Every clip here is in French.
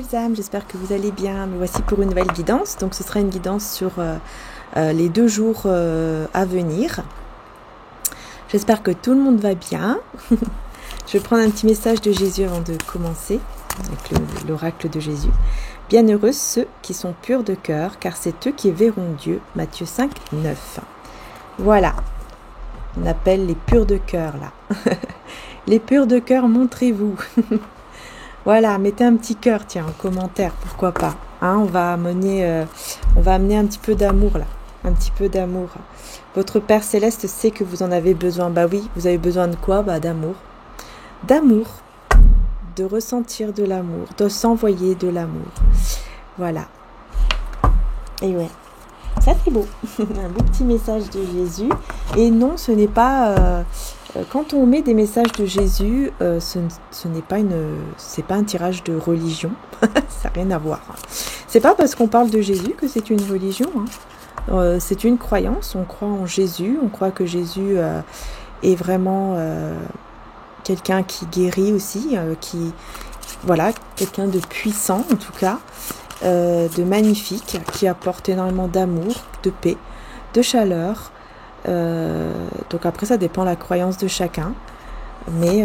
belles âmes, j'espère que vous allez bien. Me voici pour une nouvelle guidance. Donc ce sera une guidance sur les 2 jours à venir. J'espère que tout le monde va bien. Je vais prendre un petit message de Jésus avant de commencer, avec l'oracle de Jésus. Bienheureux ceux qui sont purs de cœur, car c'est eux qui verront Dieu. Matthieu 5, 9. Voilà, on appelle les purs de cœur là. Les purs de cœur, montrez-vous. Voilà, mettez un petit cœur, tiens, en commentaire, pourquoi pas. Hein, on va amener un petit peu d'amour là, un petit peu d'amour. Votre Père Céleste sait que vous en avez besoin. Bah oui, vous avez besoin de quoi? Bah d'amour. D'amour, de ressentir de l'amour, de s'envoyer de l'amour. Voilà. Et ouais, ça c'est beau. Un beau petit message de Jésus. Et non, ce n'est pas... quand on met des messages de Jésus, ce n'est pas c'est pas un tirage de religion. Ça n'a rien à voir. C'est pas parce qu'on parle de Jésus que c'est une religion. Hein. C'est une croyance. On croit en Jésus. On croit que Jésus est vraiment quelqu'un qui guérit aussi, voilà, quelqu'un de puissant en tout cas, de magnifique, qui apporte énormément d'amour, de paix, de chaleur. Donc après ça dépend de la croyance de chacun, mais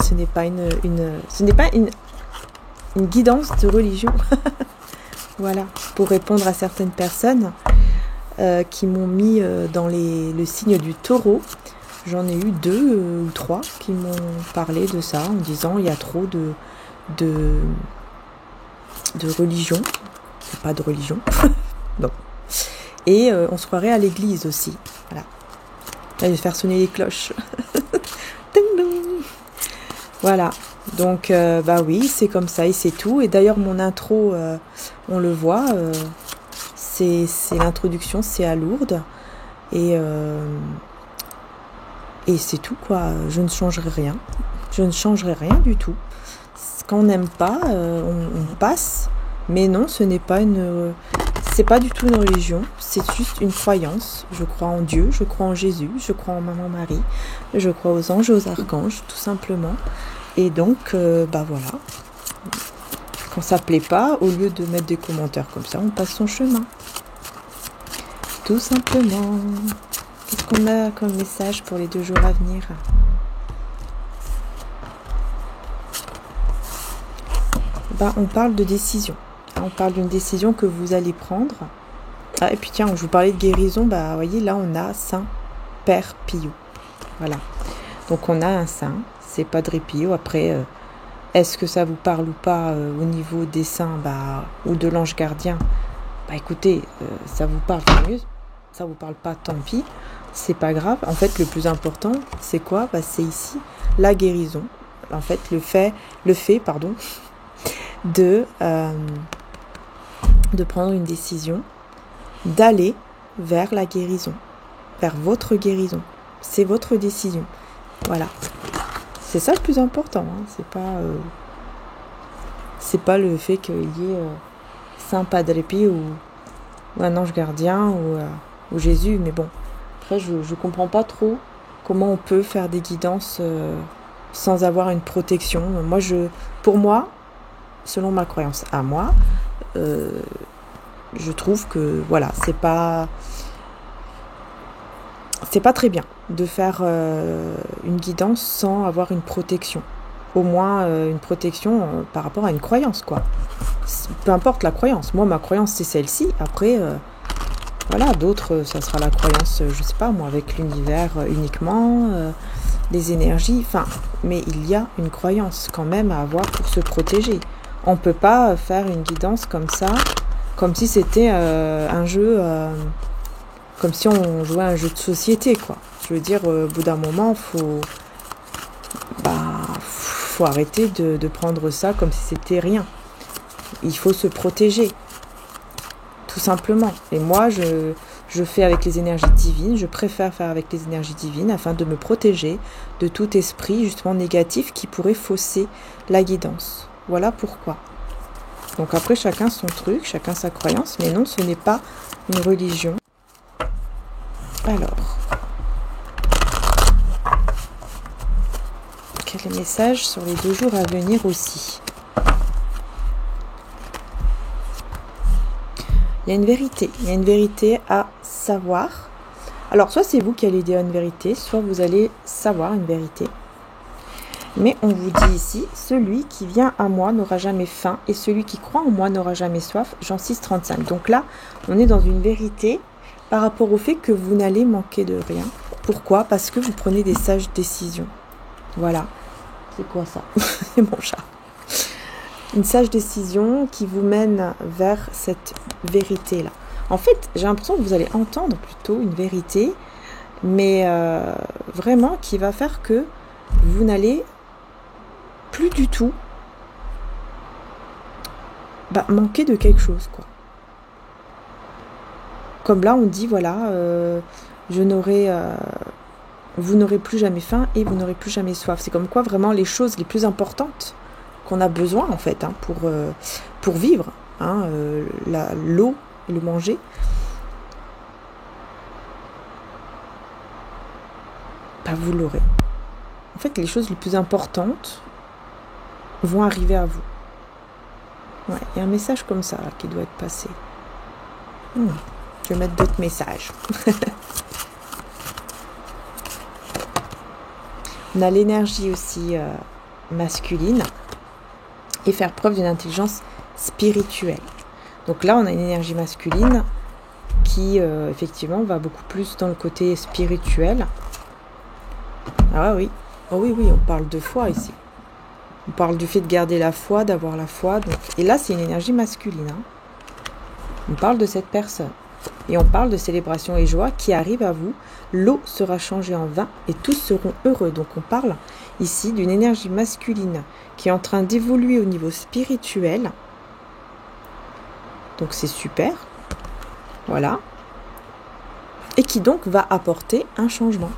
ce n'est pas une guidance de religion. Voilà, pour répondre à certaines personnes qui m'ont mis dans le signe du taureau. J'en ai eu 2 ou 3 qui m'ont parlé de ça en disant il y a trop de religion. C'est pas de religion. Non. Et on se croirait à l'église aussi. Voilà. Là, je vais faire sonner les cloches. Voilà. Donc, bah oui, c'est comme ça et c'est tout. Et d'ailleurs, mon intro, on le voit, c'est l'introduction, c'est à Lourdes. Et c'est tout, quoi. Je ne changerai rien. Je ne changerai rien du tout. Quand on n'aime pas, on passe. Mais non, ce n'est pas c'est pas du tout une religion. C'est juste une croyance. Je crois en Dieu, je crois en Jésus, je crois en Maman Marie, je crois aux anges et aux archanges, tout simplement. Et donc, bah voilà. Quand ça plaît pas, au lieu de mettre des commentaires comme ça, on passe son chemin. Tout simplement. Qu'est-ce qu'on a comme message pour les 2 jours à venir? Bah, on parle de décision. On parle d'une décision que vous allez prendre. Ah, et puis tiens, je vous parlais de guérison. Bah, vous voyez, là, on a Saint Père Pio. Voilà. Donc, on a un saint. C'est Padre Pio. Après, est-ce que ça vous parle ou pas au niveau des saints ou de l'ange gardien? Bah, écoutez, ça vous parle, tant mieux. Ça vous parle pas, tant pis. C'est pas grave. En fait, le plus important, c'est quoi? Bah, c'est ici la guérison. En fait, le fait, de prendre une décision, d'aller vers la guérison, vers votre guérison. C'est votre décision. Voilà. C'est ça le plus important. Hein. C'est pas le fait qu'il y ait Saint Padre Pio ou un ange gardien ou Jésus. Mais bon, après, je comprends pas trop comment on peut faire des guidances sans avoir une protection. Pour moi, selon ma croyance à moi, je trouve que voilà, c'est pas très bien de faire une guidance sans avoir une protection. Au moins une protection par rapport à une croyance, quoi. Peu importe la croyance. Moi, ma croyance, c'est celle-ci. Après, voilà, d'autres, ça sera la croyance, je sais pas, moi, avec l'univers uniquement, les énergies. Enfin, mais il y a une croyance quand même à avoir pour se protéger. On peut pas faire une guidance comme ça, comme si c'était un jeu, comme si on jouait à un jeu de société, quoi. Je veux dire, au bout d'un moment, faut arrêter de prendre ça comme si c'était rien. Il faut se protéger, tout simplement. Et moi, je fais avec les énergies divines, je préfère faire avec les énergies divines afin de me protéger de tout esprit, justement, négatif qui pourrait fausser la guidance. Voilà pourquoi. Donc après, chacun son truc, chacun sa croyance, mais non, ce n'est pas une religion. Alors, quel est le message sur les 2 jours à venir aussi? Il y a une vérité. Il y a une vérité à savoir. Alors, soit c'est vous qui allez dire une vérité, soit vous allez savoir une vérité. Mais on vous dit ici, celui qui vient à moi n'aura jamais faim et celui qui croit en moi n'aura jamais soif. Jean 6,35. Donc là, on est dans une vérité par rapport au fait que vous n'allez manquer de rien. Pourquoi? Parce que vous prenez des sages décisions. Voilà. C'est quoi ça? C'est mon chat. Une sage décision qui vous mène vers cette vérité-là. En fait, j'ai l'impression que vous allez entendre plutôt une vérité, mais vraiment qui va faire que vous n'allez plus du tout manquer de quelque chose, quoi. Comme là, on dit, voilà, vous n'aurez plus jamais faim et vous n'aurez plus jamais soif. C'est comme quoi, vraiment, les choses les plus importantes qu'on a besoin, en fait, pour vivre, l'eau et le manger, vous l'aurez. En fait, les choses les plus importantes vont arriver à vous. Ouais, il y a un message comme ça là, qui doit être passé. Je vais mettre d'autres messages. On a l'énergie aussi masculine et faire preuve d'une intelligence spirituelle. Donc là, on a une énergie masculine qui, effectivement, va beaucoup plus dans le côté spirituel. Ah oui, oh oui, on parle de foi ici. On parle du fait de garder la foi, d'avoir la foi. Donc... Et là, c'est une énergie masculine. On parle de cette personne. Et on parle de célébration et joie qui arrive à vous. L'eau sera changée en vin et tous seront heureux. Donc on parle ici d'une énergie masculine qui est en train d'évoluer au niveau spirituel. Donc c'est super. Voilà. Et qui donc va apporter un changement.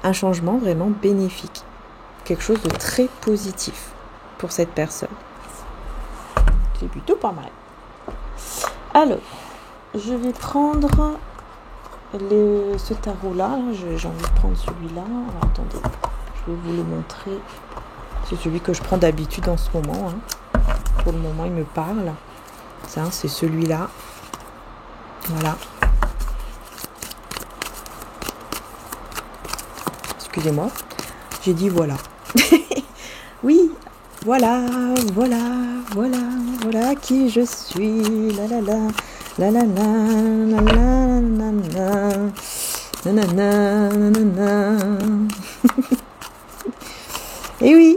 Un changement vraiment bénéfique. Quelque chose de très positif pour cette personne. C'est plutôt pas mal. Alors, je vais prendre ce tarot-là. J'ai envie de prendre celui-là. Alors, attendez, je vais vous le montrer. C'est celui que je prends d'habitude en ce moment. Pour le moment, il me parle. Ça, c'est celui-là. Voilà. Excusez-moi. J'ai dit voilà. Oui, voilà qui je suis. La la la, la la la, la la la la, nanana. Et oui,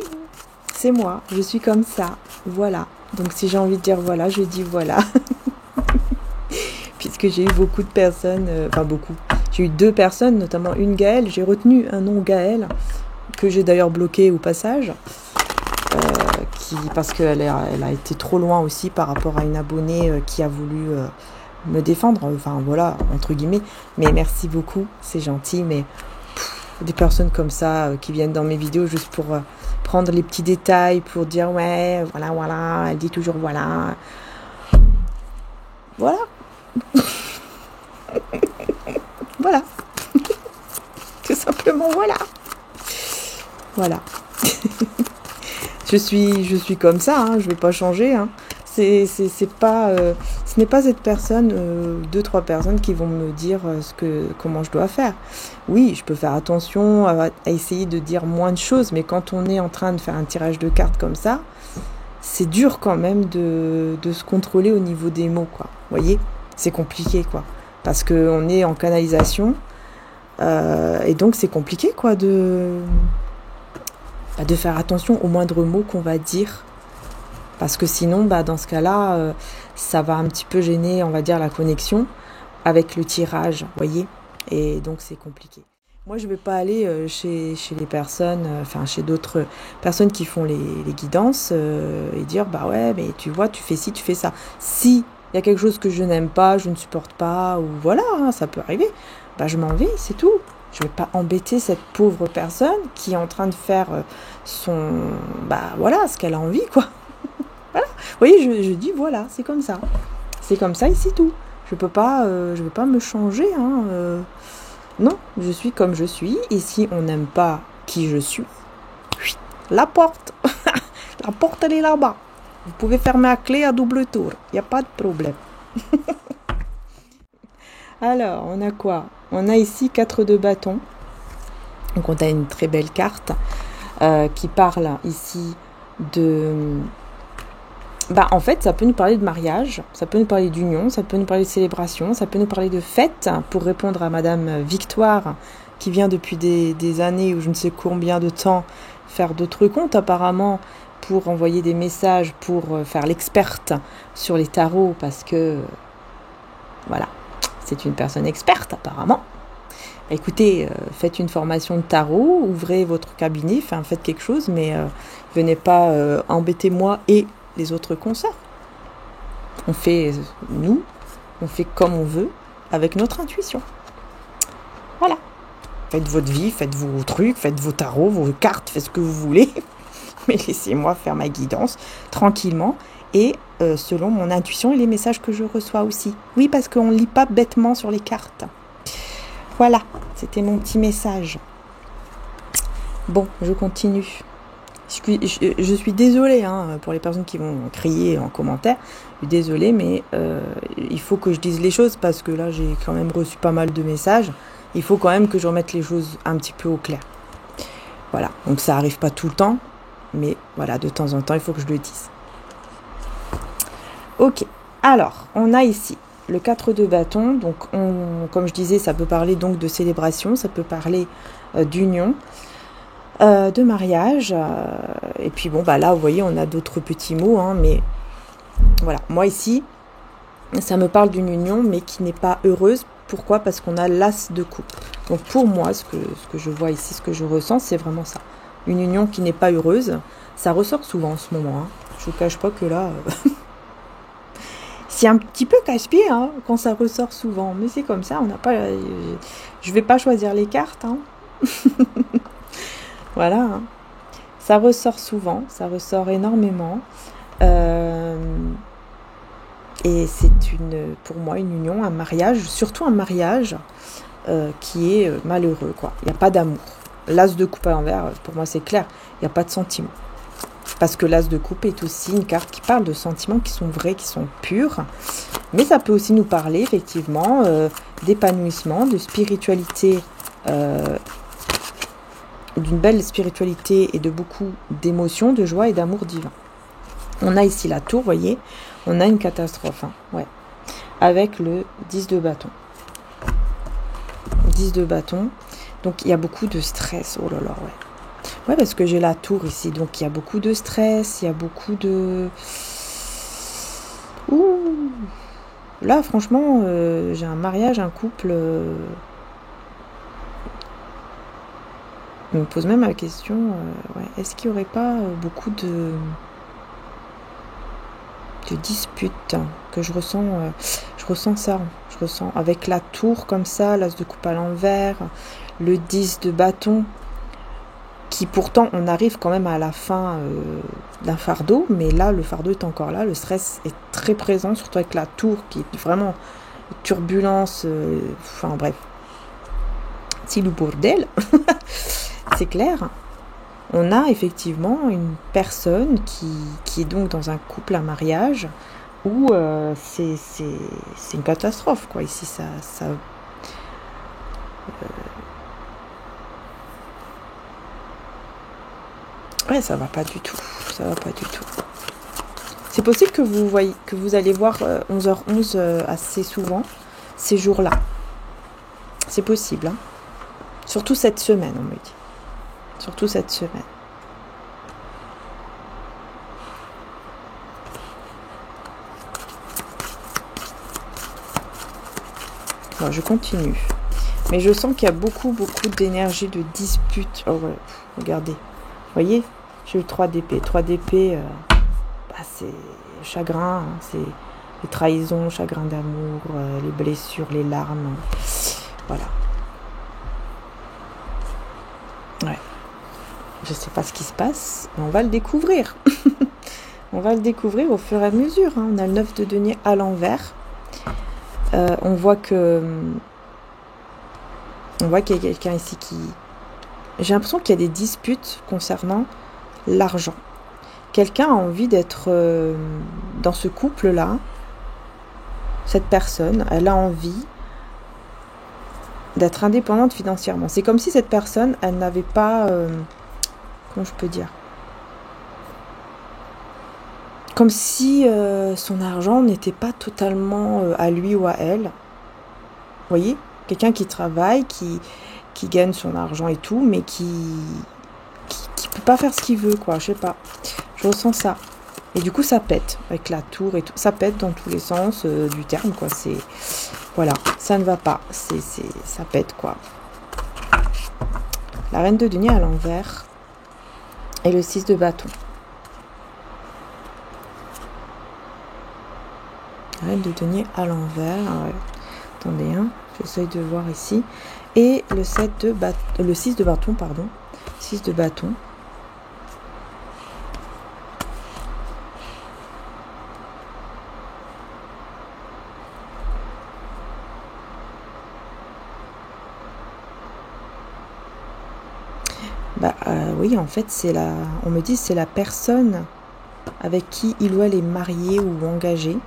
c'est moi, je suis comme ça. Voilà. Donc si j'ai envie de dire voilà, je dis voilà. Puisque j'ai eu beaucoup de personnes, beaucoup. J'ai eu 2 personnes, notamment une Gaëlle. J'ai retenu un nom Gaëlle, que j'ai d'ailleurs bloqué au passage. Parce qu'elle a été trop loin aussi par rapport à une abonnée qui a voulu me défendre, enfin voilà, entre guillemets. Mais merci beaucoup, c'est gentil, mais des personnes comme ça qui viennent dans mes vidéos juste pour prendre les petits détails, pour dire ouais, voilà, elle dit toujours voilà. Voilà. Voilà. Tout simplement voilà. Voilà. Je suis comme ça, je vais pas changer. C'est pas, ce n'est pas cette personne, 2-3 personnes qui vont me dire comment je dois faire. Oui, je peux faire attention à essayer de dire moins de choses, mais quand on est en train de faire un tirage de cartes comme ça, c'est dur quand même de se contrôler au niveau des mots, quoi. Vous voyez, c'est compliqué, quoi, parce qu'on est en canalisation et donc c'est compliqué, quoi, de faire attention aux moindres mots qu'on va dire, parce que sinon, dans ce cas-là, ça va un petit peu gêner, on va dire, la connexion avec le tirage, vous voyez, et donc c'est compliqué. Moi, je ne vais pas aller chez les personnes, chez d'autres personnes qui font les guidances et dire, ouais, mais tu vois, tu fais ci, tu fais ça. Si il y a quelque chose que je n'aime pas, je ne supporte pas, ou voilà, ça peut arriver, je m'en vais, c'est tout. Je ne vais pas embêter cette pauvre personne qui est en train de faire ce qu'elle a envie, quoi. Voilà. Vous voyez, je dis voilà, c'est comme ça. C'est comme ça et c'est tout. Je vais pas me changer. Non, je suis comme je suis. Et si on n'aime pas qui je suis, la porte. La porte, elle est là-bas. Vous pouvez fermer à clé à double tour. Il n'y a pas de problème. Alors, on a quoi? On a ici 4 de bâton. Donc, on a une très belle carte qui parle ici de... Bah, en fait, ça peut nous parler de mariage, ça peut nous parler d'union, ça peut nous parler de célébration, ça peut nous parler de fête, pour répondre à Madame Victoire, qui vient depuis des années ou je ne sais combien de temps faire d'autres comptes apparemment pour envoyer des messages, pour faire l'experte sur les tarots, parce que, voilà, c'est une personne experte apparemment. Écoutez, faites une formation de tarot, ouvrez votre cabinet, faites quelque chose, mais venez pas embêter moi et les autres concerts. On fait comme on veut, avec notre intuition. Voilà. Faites votre vie, faites vos trucs, faites vos tarots, vos cartes, faites ce que vous voulez. Mais laissez-moi faire ma guidance tranquillement et selon mon intuition et les messages que je reçois aussi. Oui, parce qu'on ne lit pas bêtement sur les cartes. Voilà, c'était mon petit message. Bon, je continue. Je suis désolée pour les personnes qui vont crier en commentaire. Je suis désolée, mais il faut que je dise les choses parce que là, j'ai quand même reçu pas mal de messages. Il faut quand même que je remette les choses un petit peu au clair. Voilà, donc ça arrive pas tout le temps, mais voilà, de temps en temps, il faut que je le dise. Ok, alors, on a ici le 4 de bâton. Donc, comme je disais, ça peut parler donc de célébration, ça peut parler d'union. De mariage, et puis bon, bah là, vous voyez, on a d'autres petits mots, mais voilà, moi ici, ça me parle d'une union, mais qui n'est pas heureuse. Pourquoi? Parce qu'on a l'as de coupe. Donc pour moi, ce que je vois ici, ce que je ressens, c'est vraiment ça. Une union qui n'est pas heureuse, ça ressort souvent en ce moment. Je vous cache pas que là, c'est un petit peu casse-pied quand ça ressort souvent, mais c'est comme ça, on n'a pas... je vais pas choisir les cartes, Voilà, ça ressort souvent, ça ressort énormément. Et c'est pour moi une union, un mariage, surtout un mariage qui est malheureux, quoi. Il n'y a pas d'amour. L'as de coupe à l'envers, pour moi c'est clair, il n'y a pas de sentiment. Parce que l'as de coupe est aussi une carte qui parle de sentiments qui sont vrais, qui sont purs. Mais ça peut aussi nous parler effectivement d'épanouissement, de spiritualité, d'une belle spiritualité et de beaucoup d'émotions, de joie et d'amour divin. On a ici la tour, vous voyez, on a une catastrophe, ouais, avec le 10 de bâton. 10 de bâton, donc il y a beaucoup de stress, oh là là, ouais. Ouais, parce que j'ai la tour ici, donc il y a beaucoup de stress, il y a beaucoup de... Ouh. Là, franchement, j'ai un mariage, un couple... Je me pose même la question, est-ce qu'il n'y aurait pas beaucoup de disputes que je ressens ça, je ressens avec la tour comme ça, l'as de coupe à l'envers, le 10 de bâton, qui pourtant on arrive quand même à la fin d'un fardeau, mais là le fardeau est encore là, le stress est très présent, surtout avec la tour qui est vraiment turbulence, bref, c'est le bordel. C'est clair, on a effectivement une personne qui est donc dans un couple, un mariage, où c'est une catastrophe, quoi. Ici, ça va pas du tout, ça va pas du tout. C'est possible que vous allez voir 11h11 assez souvent, ces jours-là. C'est possible, Surtout cette semaine, on me dit. Surtout cette semaine. Bon, je continue. Mais je sens qu'il y a beaucoup d'énergie de dispute. Oh ouais, regardez. Vous voyez, j'ai eu 3 d'épée. 3 d'épée, c'est chagrin, c'est les trahisons, chagrin d'amour, les blessures, les larmes. Voilà. Ouais. Je sais pas ce qui se passe, mais on va le découvrir. On va le découvrir au fur et à mesure. On a le 9 de denier à l'envers. On voit qu'il y a quelqu'un ici qui... J'ai l'impression qu'il y a des disputes concernant l'argent. Quelqu'un a envie d'être dans ce couple-là. Cette personne, elle a envie d'être indépendante financièrement. C'est comme si cette personne, elle n'avait pas... comment je peux dire? Comme si son argent n'était pas totalement à lui ou à elle. Vous voyez? Quelqu'un qui travaille, qui gagne son argent et tout, mais qui peut pas faire ce qu'il veut, quoi. Je sais pas. Je ressens ça. Et du coup, ça pète avec la tour et tout. Ça pète dans tous les sens du terme, quoi. C'est... Voilà, ça ne va pas. Ça pète, quoi. La reine de denier à l'envers et le 6 de bâton. La reine de denier à l'envers. Ouais. Attendez, hein. J'essaye de voir ici. Et le 6 de bâton, pardon. 6 de bâton. Oui, en fait, on me dit c'est la personne avec qui il ou elle est marié ou engagé.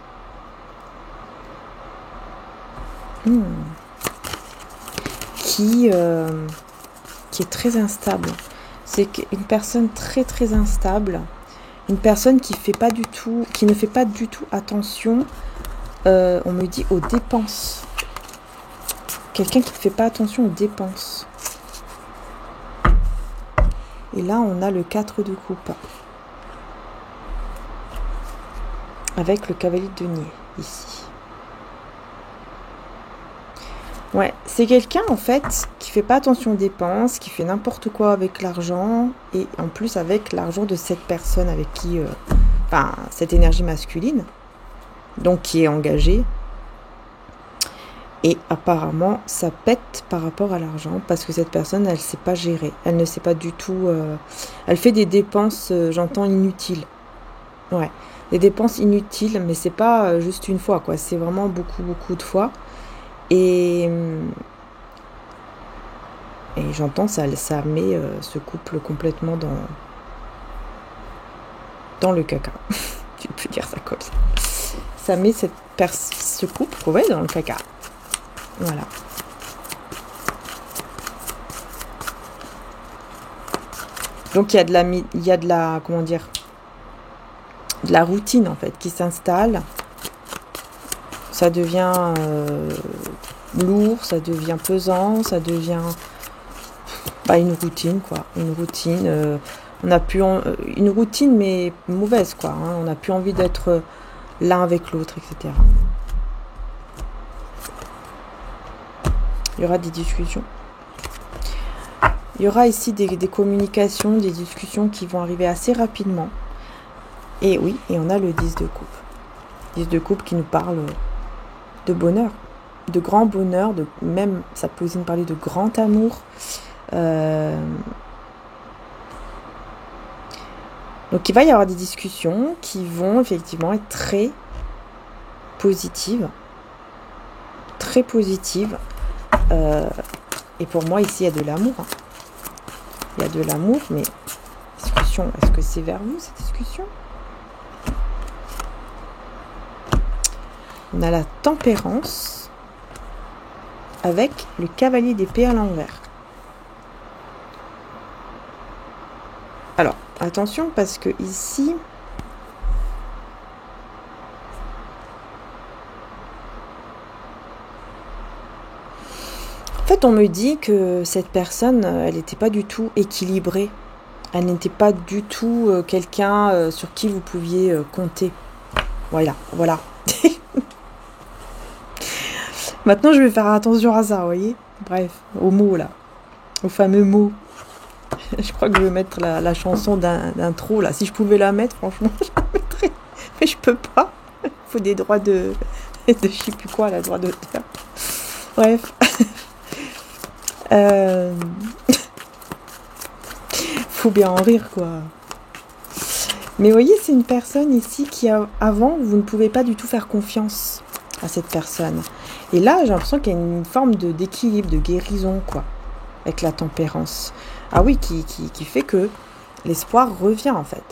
Qui est très instable. C'est une personne très très instable. Une personne qui ne fait pas du tout attention, on me dit, aux dépenses. Quelqu'un qui ne fait pas attention aux dépenses. Et là, on a le 4 de coupe. Avec le cavalier de denier, ici. Ouais, c'est quelqu'un, en fait, qui fait pas attention aux dépenses, qui fait n'importe quoi avec l'argent, et en plus avec l'argent de cette personne avec qui... cette énergie masculine, donc qui est engagée. Et apparemment, ça pète par rapport à l'argent, parce que cette personne, elle ne sait pas gérer. Elle ne sait pas du tout... elle fait des dépenses, j'entends, inutiles. Ouais, des dépenses inutiles, mais c'est pas juste une fois, quoi. C'est vraiment beaucoup, beaucoup de fois. Et j'entends, ça met ce couple complètement dans le caca. Tu peux dire ça comme ça. Ça met ce couple, ouais, dans le caca. Voilà. Donc il y a de la comment dire, de la routine en fait qui s'installe. Ça devient lourd, ça devient pesant, ça devient une routine quoi, une routine. On a plus une routine mais mauvaise quoi. Hein. On n'a plus envie d'être l'un avec l'autre, etc. Il y aura des discussions. Il y aura ici des communications, des discussions qui vont arriver assez rapidement. Et oui, et on a le 10 de coupe. 10 de coupe qui nous parle de bonheur, de grand bonheur, même ça peut aussi nous parler de grand amour. Donc il va y avoir des discussions qui vont effectivement être très positives. Très positives. Et pour moi, ici, il y a de l'amour. Hein. Il y a de l'amour, mais discussion, est-ce que c'est vers vous, cette discussion? On a la tempérance avec le cavalier d'épée à l'envers. Alors, attention, parce que ici... En fait, on me dit que cette personne, elle n'était pas du tout équilibrée. Elle n'était pas du tout quelqu'un sur qui vous pouviez compter. Voilà. Maintenant, je vais faire attention à ça, vous voyez. Bref, aux mots, là. Aux fameux mots. Je crois que je vais mettre la chanson d'intro, là. Si je pouvais la mettre, franchement, je la mettrais. Mais je peux pas. Il faut des droits de je sais plus quoi, la droit d'auteur. Bref. Faut bien en rire quoi. Mais vous voyez, c'est une personne ici qui avant vous ne pouvez pas du tout faire confiance à cette personne. Et là j'ai l'impression qu'il y a une forme d'équilibre, de guérison quoi, avec la tempérance. Ah oui, qui fait que l'espoir revient en fait.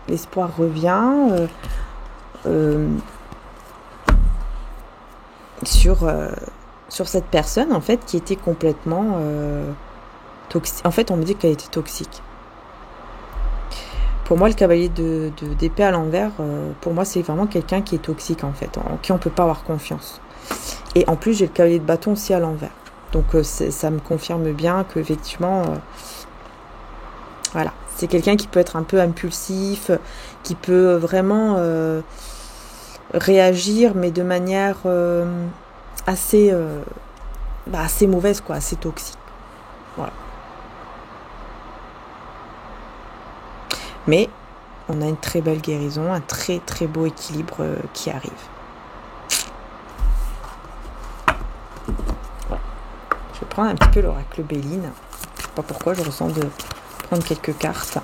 L'espoir revient sur cette personne, en fait, qui était complètement toxique. En fait, on me dit qu'elle était toxique. Pour moi, le cavalier d'épée à l'envers, pour moi, c'est vraiment quelqu'un qui est toxique, en fait, en qui on ne peut pas avoir confiance. Et en plus, j'ai le cavalier de bâton aussi à l'envers. Donc, ça me confirme bien qu'effectivement, voilà, c'est quelqu'un qui peut être un peu impulsif, qui peut vraiment réagir, mais de manière assez mauvaise, quoi, assez toxique. Voilà. Mais on a une très belle guérison, un très très beau équilibre qui arrive. Voilà. Je vais prendre un petit peu l'oracle Béline. Je ne sais pas pourquoi, je ressens de prendre quelques cartes.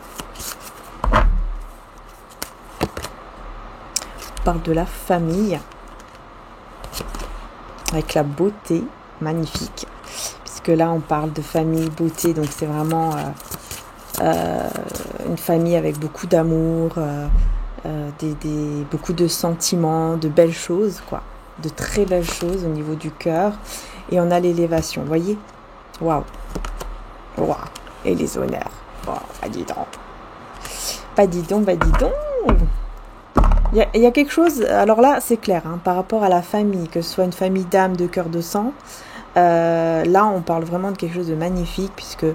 On parle de la famille, avec la beauté, magnifique. Puisque là, on parle de famille, beauté, donc c'est vraiment... une famille avec beaucoup d'amour, beaucoup de sentiments, de belles choses, quoi. De très belles choses au niveau du cœur. Et on a l'élévation, vous voyez? Waouh! Waouh! Et les honneurs. Waouh, bah dis donc. Bah dis donc, bah dis donc. Il y a quelque chose, alors là, c'est clair, hein, par rapport à la famille, que ce soit une famille d'âme, de cœur, de sang. Là, on parle vraiment de quelque chose de magnifique, puisque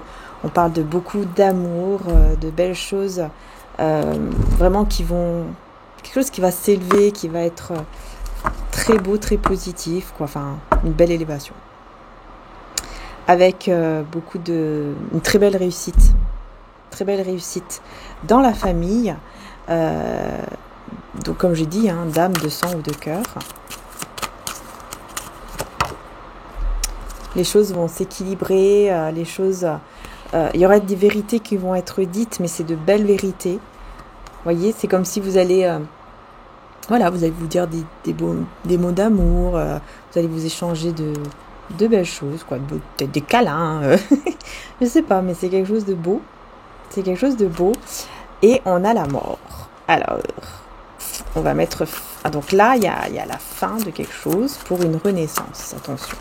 on parle de beaucoup d'amour, de belles choses, vraiment quelque chose qui va s'élever, qui va être très beau, très positif, quoi. Enfin, une belle élévation. Avec une très belle réussite dans la famille. Donc, comme j'ai dit, hein, d'âme, de sang ou de cœur. Les choses vont s'équilibrer, il y aura des vérités qui vont être dites, mais c'est de belles vérités. Vous voyez, c'est comme si vous allez... vous allez vous dire des mots d'amour, vous allez vous échanger de belles choses, quoi, peut-être des câlins, je sais pas, mais c'est quelque chose de beau. C'est quelque chose de beau. Et on a la mort. Alors, on va mettre... donc là, il y a la fin de quelque chose pour une renaissance. Attention.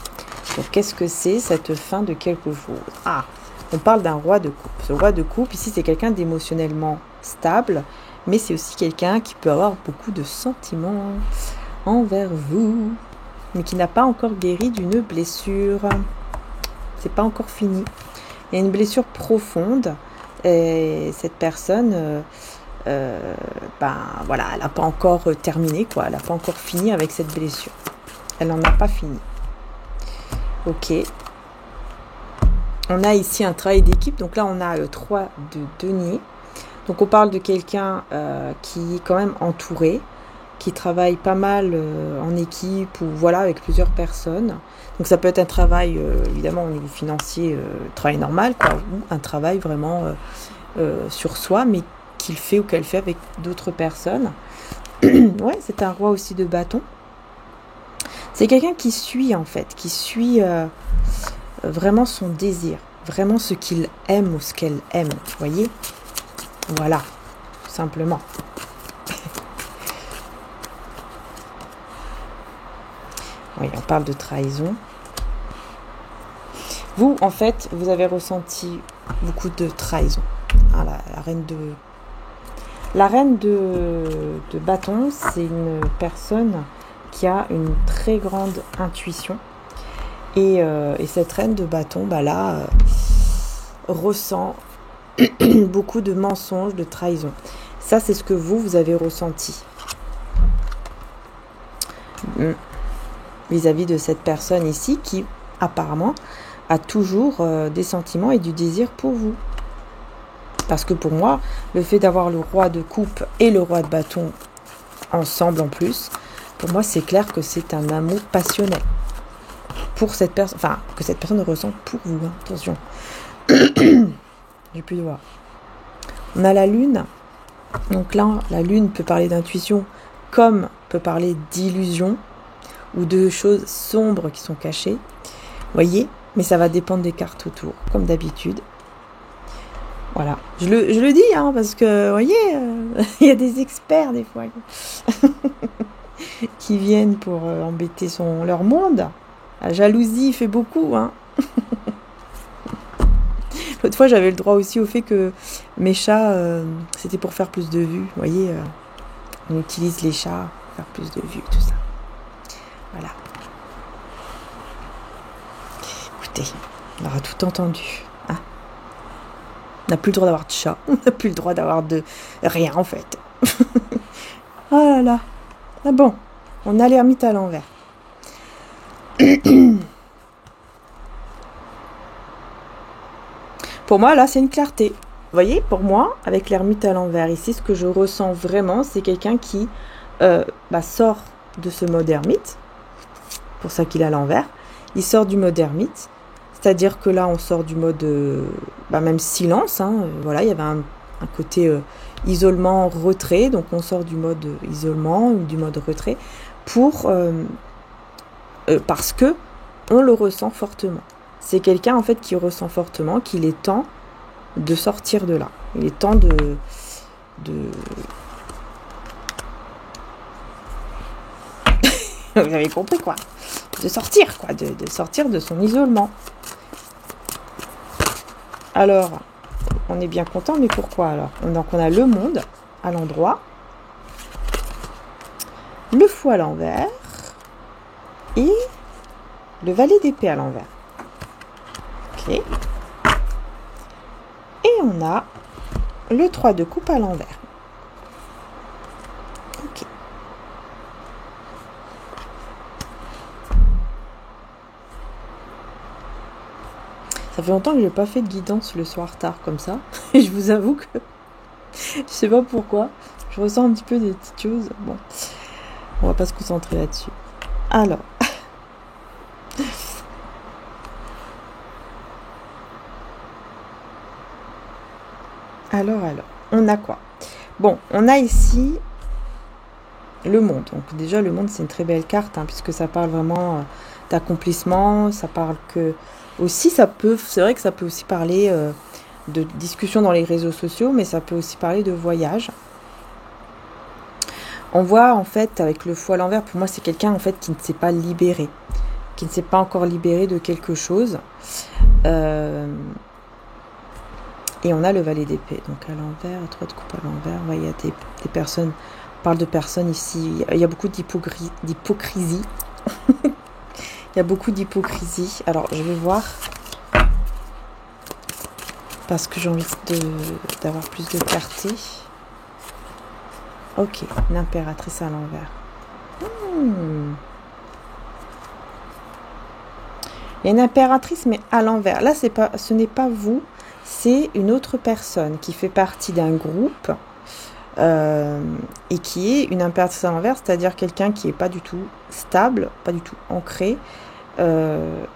Donc, qu'est-ce que c'est cette fin de quelque chose? On parle d'un roi de coupe. Ce roi de coupe, ici, c'est quelqu'un d'émotionnellement stable, mais c'est aussi quelqu'un qui peut avoir beaucoup de sentiments envers vous, mais qui n'a pas encore guéri d'une blessure. C'est pas encore fini. Il y a une blessure profonde, et cette personne, elle n'a pas encore terminé, quoi. Elle n'a pas encore fini avec cette blessure. Elle n'en a pas fini. Ok. On a ici un travail d'équipe. Donc là, on a le 3 de denier. Donc on parle de quelqu'un qui est quand même entouré, qui travaille pas mal en équipe ou voilà, avec plusieurs personnes. Donc ça peut être un travail, évidemment, au niveau financier, travail normal, quoi, ou un travail vraiment sur soi, mais qu'il fait ou qu'elle fait avec d'autres personnes. Ouais, c'est un roi aussi de bâton. C'est quelqu'un qui suit, en fait, qui suit vraiment son désir, vraiment ce qu'il aime ou ce qu'elle aime, vous voyez? Voilà, tout simplement. Oui, on parle de trahison. Vous, en fait, vous avez ressenti beaucoup de trahison. Hein, la reine de bâton, c'est une personne qui a une très grande intuition. Et cette reine de bâton, ressent beaucoup de mensonges, de trahison. Ça, c'est ce que vous avez ressenti vis-à-vis de cette personne ici qui, apparemment, a toujours des sentiments et du désir pour vous. Parce que pour moi, le fait d'avoir le roi de coupe et le roi de bâton ensemble en plus, pour moi, c'est clair que c'est un amour passionnel. Pour cette personne, enfin, que cette personne ressent pour vous, hein, attention. J'ai plus de voix. On a la lune. Donc là, la lune peut parler d'intuition comme peut parler d'illusion ou de choses sombres qui sont cachées. Vous voyez? Mais ça va dépendre des cartes autour, comme d'habitude. Voilà. Je le dis, hein, parce que, vous voyez, il y a des experts des fois qui viennent pour embêter leur monde. La jalousie fait beaucoup, hein. L'autre fois, j'avais le droit aussi au fait que mes chats, c'était pour faire plus de vues. Vous voyez, on utilise les chats pour faire plus de vues, tout ça. Voilà. Écoutez, on aura tout entendu. Hein, on n'a plus le droit d'avoir de chat. On n'a plus le droit d'avoir de rien, en fait. Oh là là. Ah bon, on a l'ermite à l'envers. Pour moi, là, c'est une clarté. Vous voyez, pour moi, avec l'ermite à l'envers, ici, ce que je ressens vraiment, c'est quelqu'un qui sort de ce mode ermite. Pour ça qu'il est à l'envers. Il sort du mode ermite. C'est-à-dire que là, on sort du mode même silence. Hein, voilà, il y avait un côté isolement, retrait. Donc, on sort du mode isolement, du mode retrait, parce que on le ressent fortement. C'est quelqu'un en fait qui ressent fortement qu'il est temps de sortir de là. Il est temps de vous avez compris quoi. De sortir quoi, de sortir de son isolement. Alors, on est bien content, mais pourquoi alors? Donc on a le monde à l'endroit, le fou à l'envers et le valet d'épée à l'envers. Ok. Et on a le 3 de coupe à l'envers. Ok. Ça fait longtemps que je n'ai pas fait de guidance le soir tard comme ça. Et je vous avoue que je sais pas pourquoi. Je ressens un petit peu des petites choses. Bon, on va pas se concentrer là-dessus. Alors. Alors, on a quoi? Bon, on a ici le monde. Donc déjà, le monde, c'est une très belle carte, hein, puisque ça parle vraiment d'accomplissement. Ça parle que... Aussi, c'est vrai que ça peut aussi parler de discussion dans les réseaux sociaux, mais ça peut aussi parler de voyage. On voit, en fait, avec le fou à l'envers, pour moi, c'est quelqu'un, en fait, qui ne s'est pas libéré. Qui ne s'est pas encore libéré de quelque chose. Et on a le valet d'épée, donc à l'envers, 3 de coupe à l'envers. Ouais, il y a des personnes, on parle de personnes ici, il y a beaucoup d'hypocrisie. Il y a beaucoup d'hypocrisie. Alors, je vais voir, parce que j'ai envie d'avoir plus de clarté. Ok, l'impératrice à l'envers. Il y a une impératrice, mais à l'envers. Là, ce n'est pas vous. C'est une autre personne qui fait partie d'un groupe et qui est une impératrice à l'envers, c'est-à-dire quelqu'un qui n'est pas du tout stable, pas du tout ancré. Mais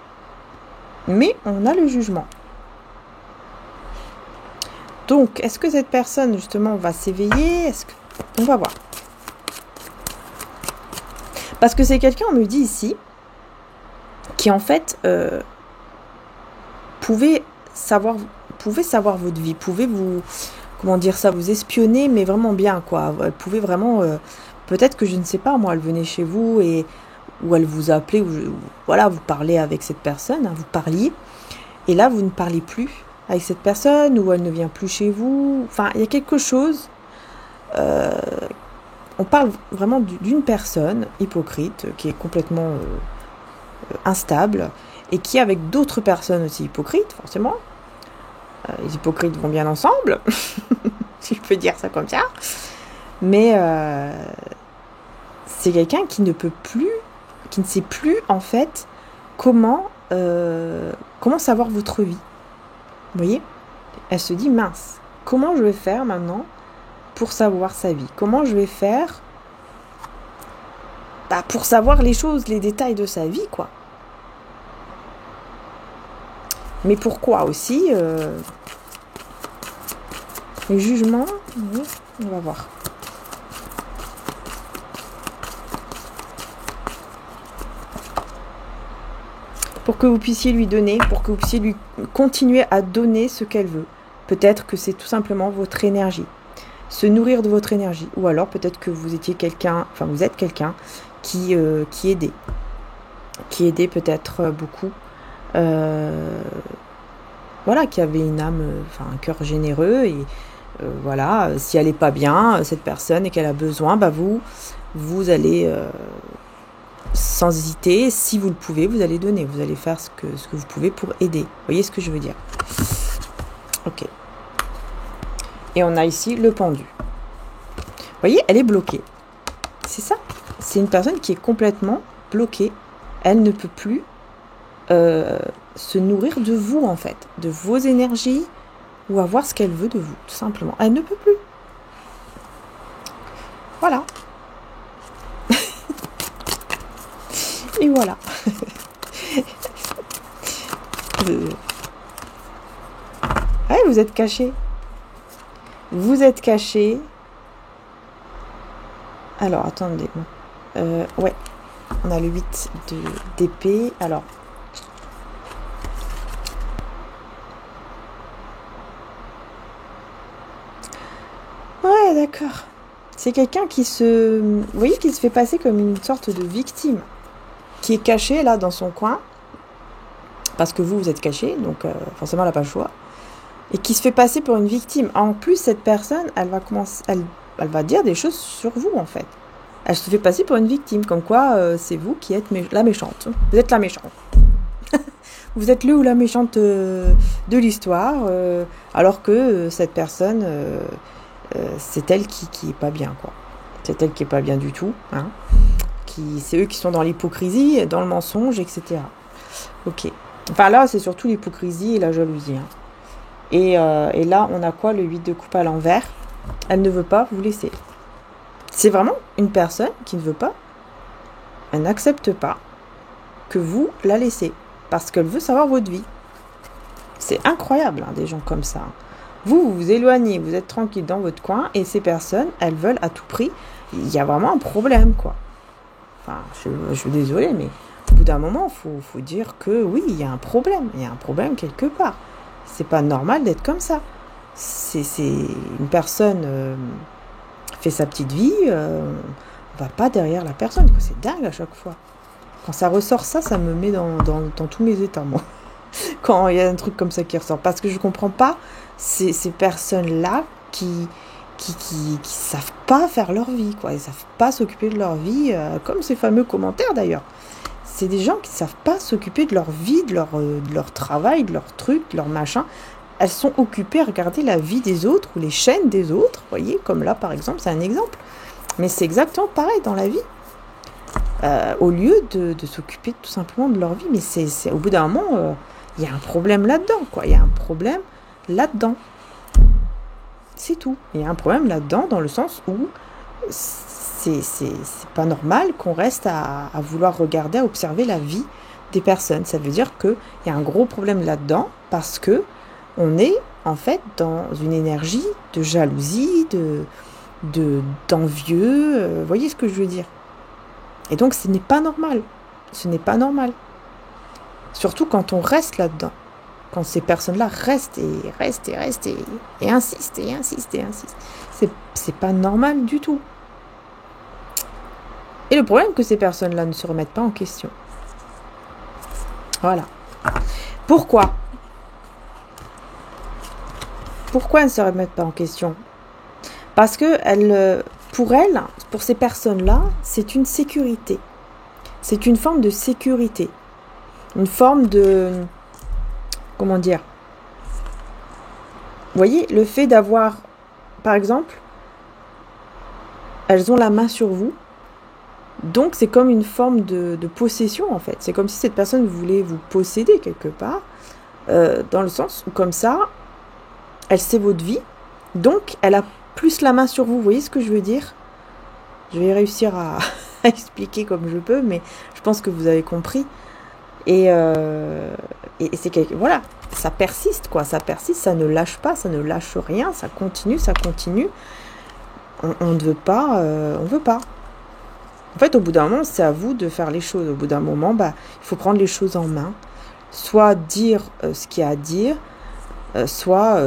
on a le jugement. Donc, est-ce que cette personne, justement, va s'éveiller? On va voir. Parce que c'est quelqu'un, on me dit ici, qui en fait pouvait savoir votre vie, pouvez vous, comment dire ça, vous espionner, mais vraiment bien, quoi. Elle pouvait vraiment, peut-être que je ne sais pas, moi, elle venait chez vous ou elle vous appelait, voilà, vous parlez avec cette personne, hein, vous parliez, et là, vous ne parlez plus avec cette personne, ou elle ne vient plus chez vous. Enfin, il y a quelque chose, on parle vraiment d'une personne hypocrite, qui est complètement instable, et qui est avec d'autres personnes aussi hypocrites, forcément. Les hypocrites vont bien ensemble, si je peux dire ça comme ça. Mais c'est quelqu'un qui ne peut plus, qui ne sait plus en fait comment savoir votre vie. Vous voyez? Elle se dit, mince, comment je vais faire maintenant pour savoir sa vie? Comment je vais faire pour savoir les choses, les détails de sa vie, quoi. Mais pourquoi aussi les jugements, oui, on va voir. Pour que vous puissiez lui donner, pour que vous puissiez lui continuer à donner ce qu'elle veut. Peut-être que c'est tout simplement votre énergie. Se nourrir de votre énergie. Ou alors peut-être que vous étiez quelqu'un, enfin vous êtes quelqu'un qui aidait. qui aidait peut-être beaucoup, voilà, qui avait une âme, un cœur généreux, et voilà, si elle n'est pas bien, cette personne, et qu'elle a besoin, vous allez, sans hésiter, si vous le pouvez, vous allez donner, vous allez faire ce que vous pouvez pour aider. Vous voyez ce que je veux dire? Ok. Et on a ici le pendu. Vous voyez, elle est bloquée. C'est ça. C'est une personne qui est complètement bloquée. Elle ne peut plus se nourrir de vous, en fait, de vos énergies, ou avoir ce qu'elle veut de vous, tout simplement. Elle ne peut plus. Voilà. Et voilà. Ouais, vous êtes caché. Vous êtes caché. Alors, attendez. Ouais. On a le 8 d'épée. Alors. Ouais, d'accord. C'est quelqu'un qui vous voyez, qui se fait passer comme une sorte de victime. Qui est caché, là, dans son coin. Parce que vous êtes caché. Donc, forcément, elle n'a pas le choix. Et qui se fait passer pour une victime. En plus, cette personne, elle va dire des choses sur vous, en fait. Elle se fait passer pour une victime, comme quoi c'est vous qui êtes la méchante. Vous êtes la méchante. Vous êtes le ou la méchante de l'histoire, alors que cette personne, c'est elle qui est pas bien, quoi. C'est elle qui est pas bien du tout. Hein. C'est eux qui sont dans l'hypocrisie, dans le mensonge, etc. Ok. Enfin là, c'est surtout l'hypocrisie et la jalousie. Hein. Et là, on a quoi? Le 8 de coupe à l'envers. Elle ne veut pas vous laisser. C'est vraiment une personne qui ne veut pas, elle n'accepte pas que vous la laissez, parce qu'elle veut savoir votre vie. C'est incroyable, hein, des gens comme ça. Vous vous éloignez, vous êtes tranquille dans votre coin, et ces personnes, elles veulent à tout prix. Il y a vraiment un problème, quoi. Enfin, je suis désolée, mais au bout d'un moment, faut dire que oui, il y a un problème. Il y a un problème quelque part. C'est pas normal d'être comme ça. C'est une personne... fait sa petite vie, on va pas derrière la personne, quoi. C'est dingue à chaque fois. Quand ça ressort, ça me met dans tous mes états, moi. Quand il y a un truc comme ça qui ressort. Parce que je comprends pas ces personnes-là qui savent pas faire leur vie, quoi. Ils savent pas s'occuper de leur vie, comme ces fameux commentaires d'ailleurs. C'est des gens qui savent pas s'occuper de leur vie, de leur travail, de leur truc, de leur machin. Elles sont occupées à regarder la vie des autres ou les chaînes des autres, vous voyez, comme là par exemple, c'est un exemple. Mais c'est exactement pareil dans la vie. Au lieu de s'occuper tout simplement de leur vie, mais c'est au bout d'un moment, il y a un problème là-dedans, quoi. Il y a un problème là-dedans. C'est tout. Il y a un problème là-dedans dans le sens où c'est pas normal qu'on reste à vouloir regarder, à observer la vie des personnes. Ça veut dire qu'il y a un gros problème là-dedans parce que on est en fait dans une énergie de jalousie, d'envieux, vous voyez ce que je veux dire? Et donc ce n'est pas normal, ce n'est pas normal. Surtout quand on reste là-dedans, quand ces personnes-là restent et insistent. C'est pas normal du tout. Et le problème, c'est que ces personnes-là ne se remettent pas en question. Voilà. Pourquoi elles ne se remettent pas en question? Parce que pour ces personnes-là, c'est une sécurité. C'est une forme de sécurité. Une forme de... Comment dire? Vous voyez, le fait d'avoir... Par exemple, elles ont la main sur vous. Donc, c'est comme une forme de possession, en fait. C'est comme si cette personne voulait vous posséder quelque part. Dans le sens où, comme ça... Elle sait votre vie, donc elle a plus la main sur vous. Vous voyez ce que je veux dire? Je vais réussir à expliquer comme je peux, mais je pense que vous avez compris. Et c'est voilà, ça persiste, quoi. Ça persiste, ça ne lâche pas, ça ne lâche rien, ça continue. On ne veut pas, on veut pas. En fait, au bout d'un moment, c'est à vous de faire les choses. Au bout d'un moment, il faut prendre les choses en main. Soit dire ce qu'il y a à dire, soit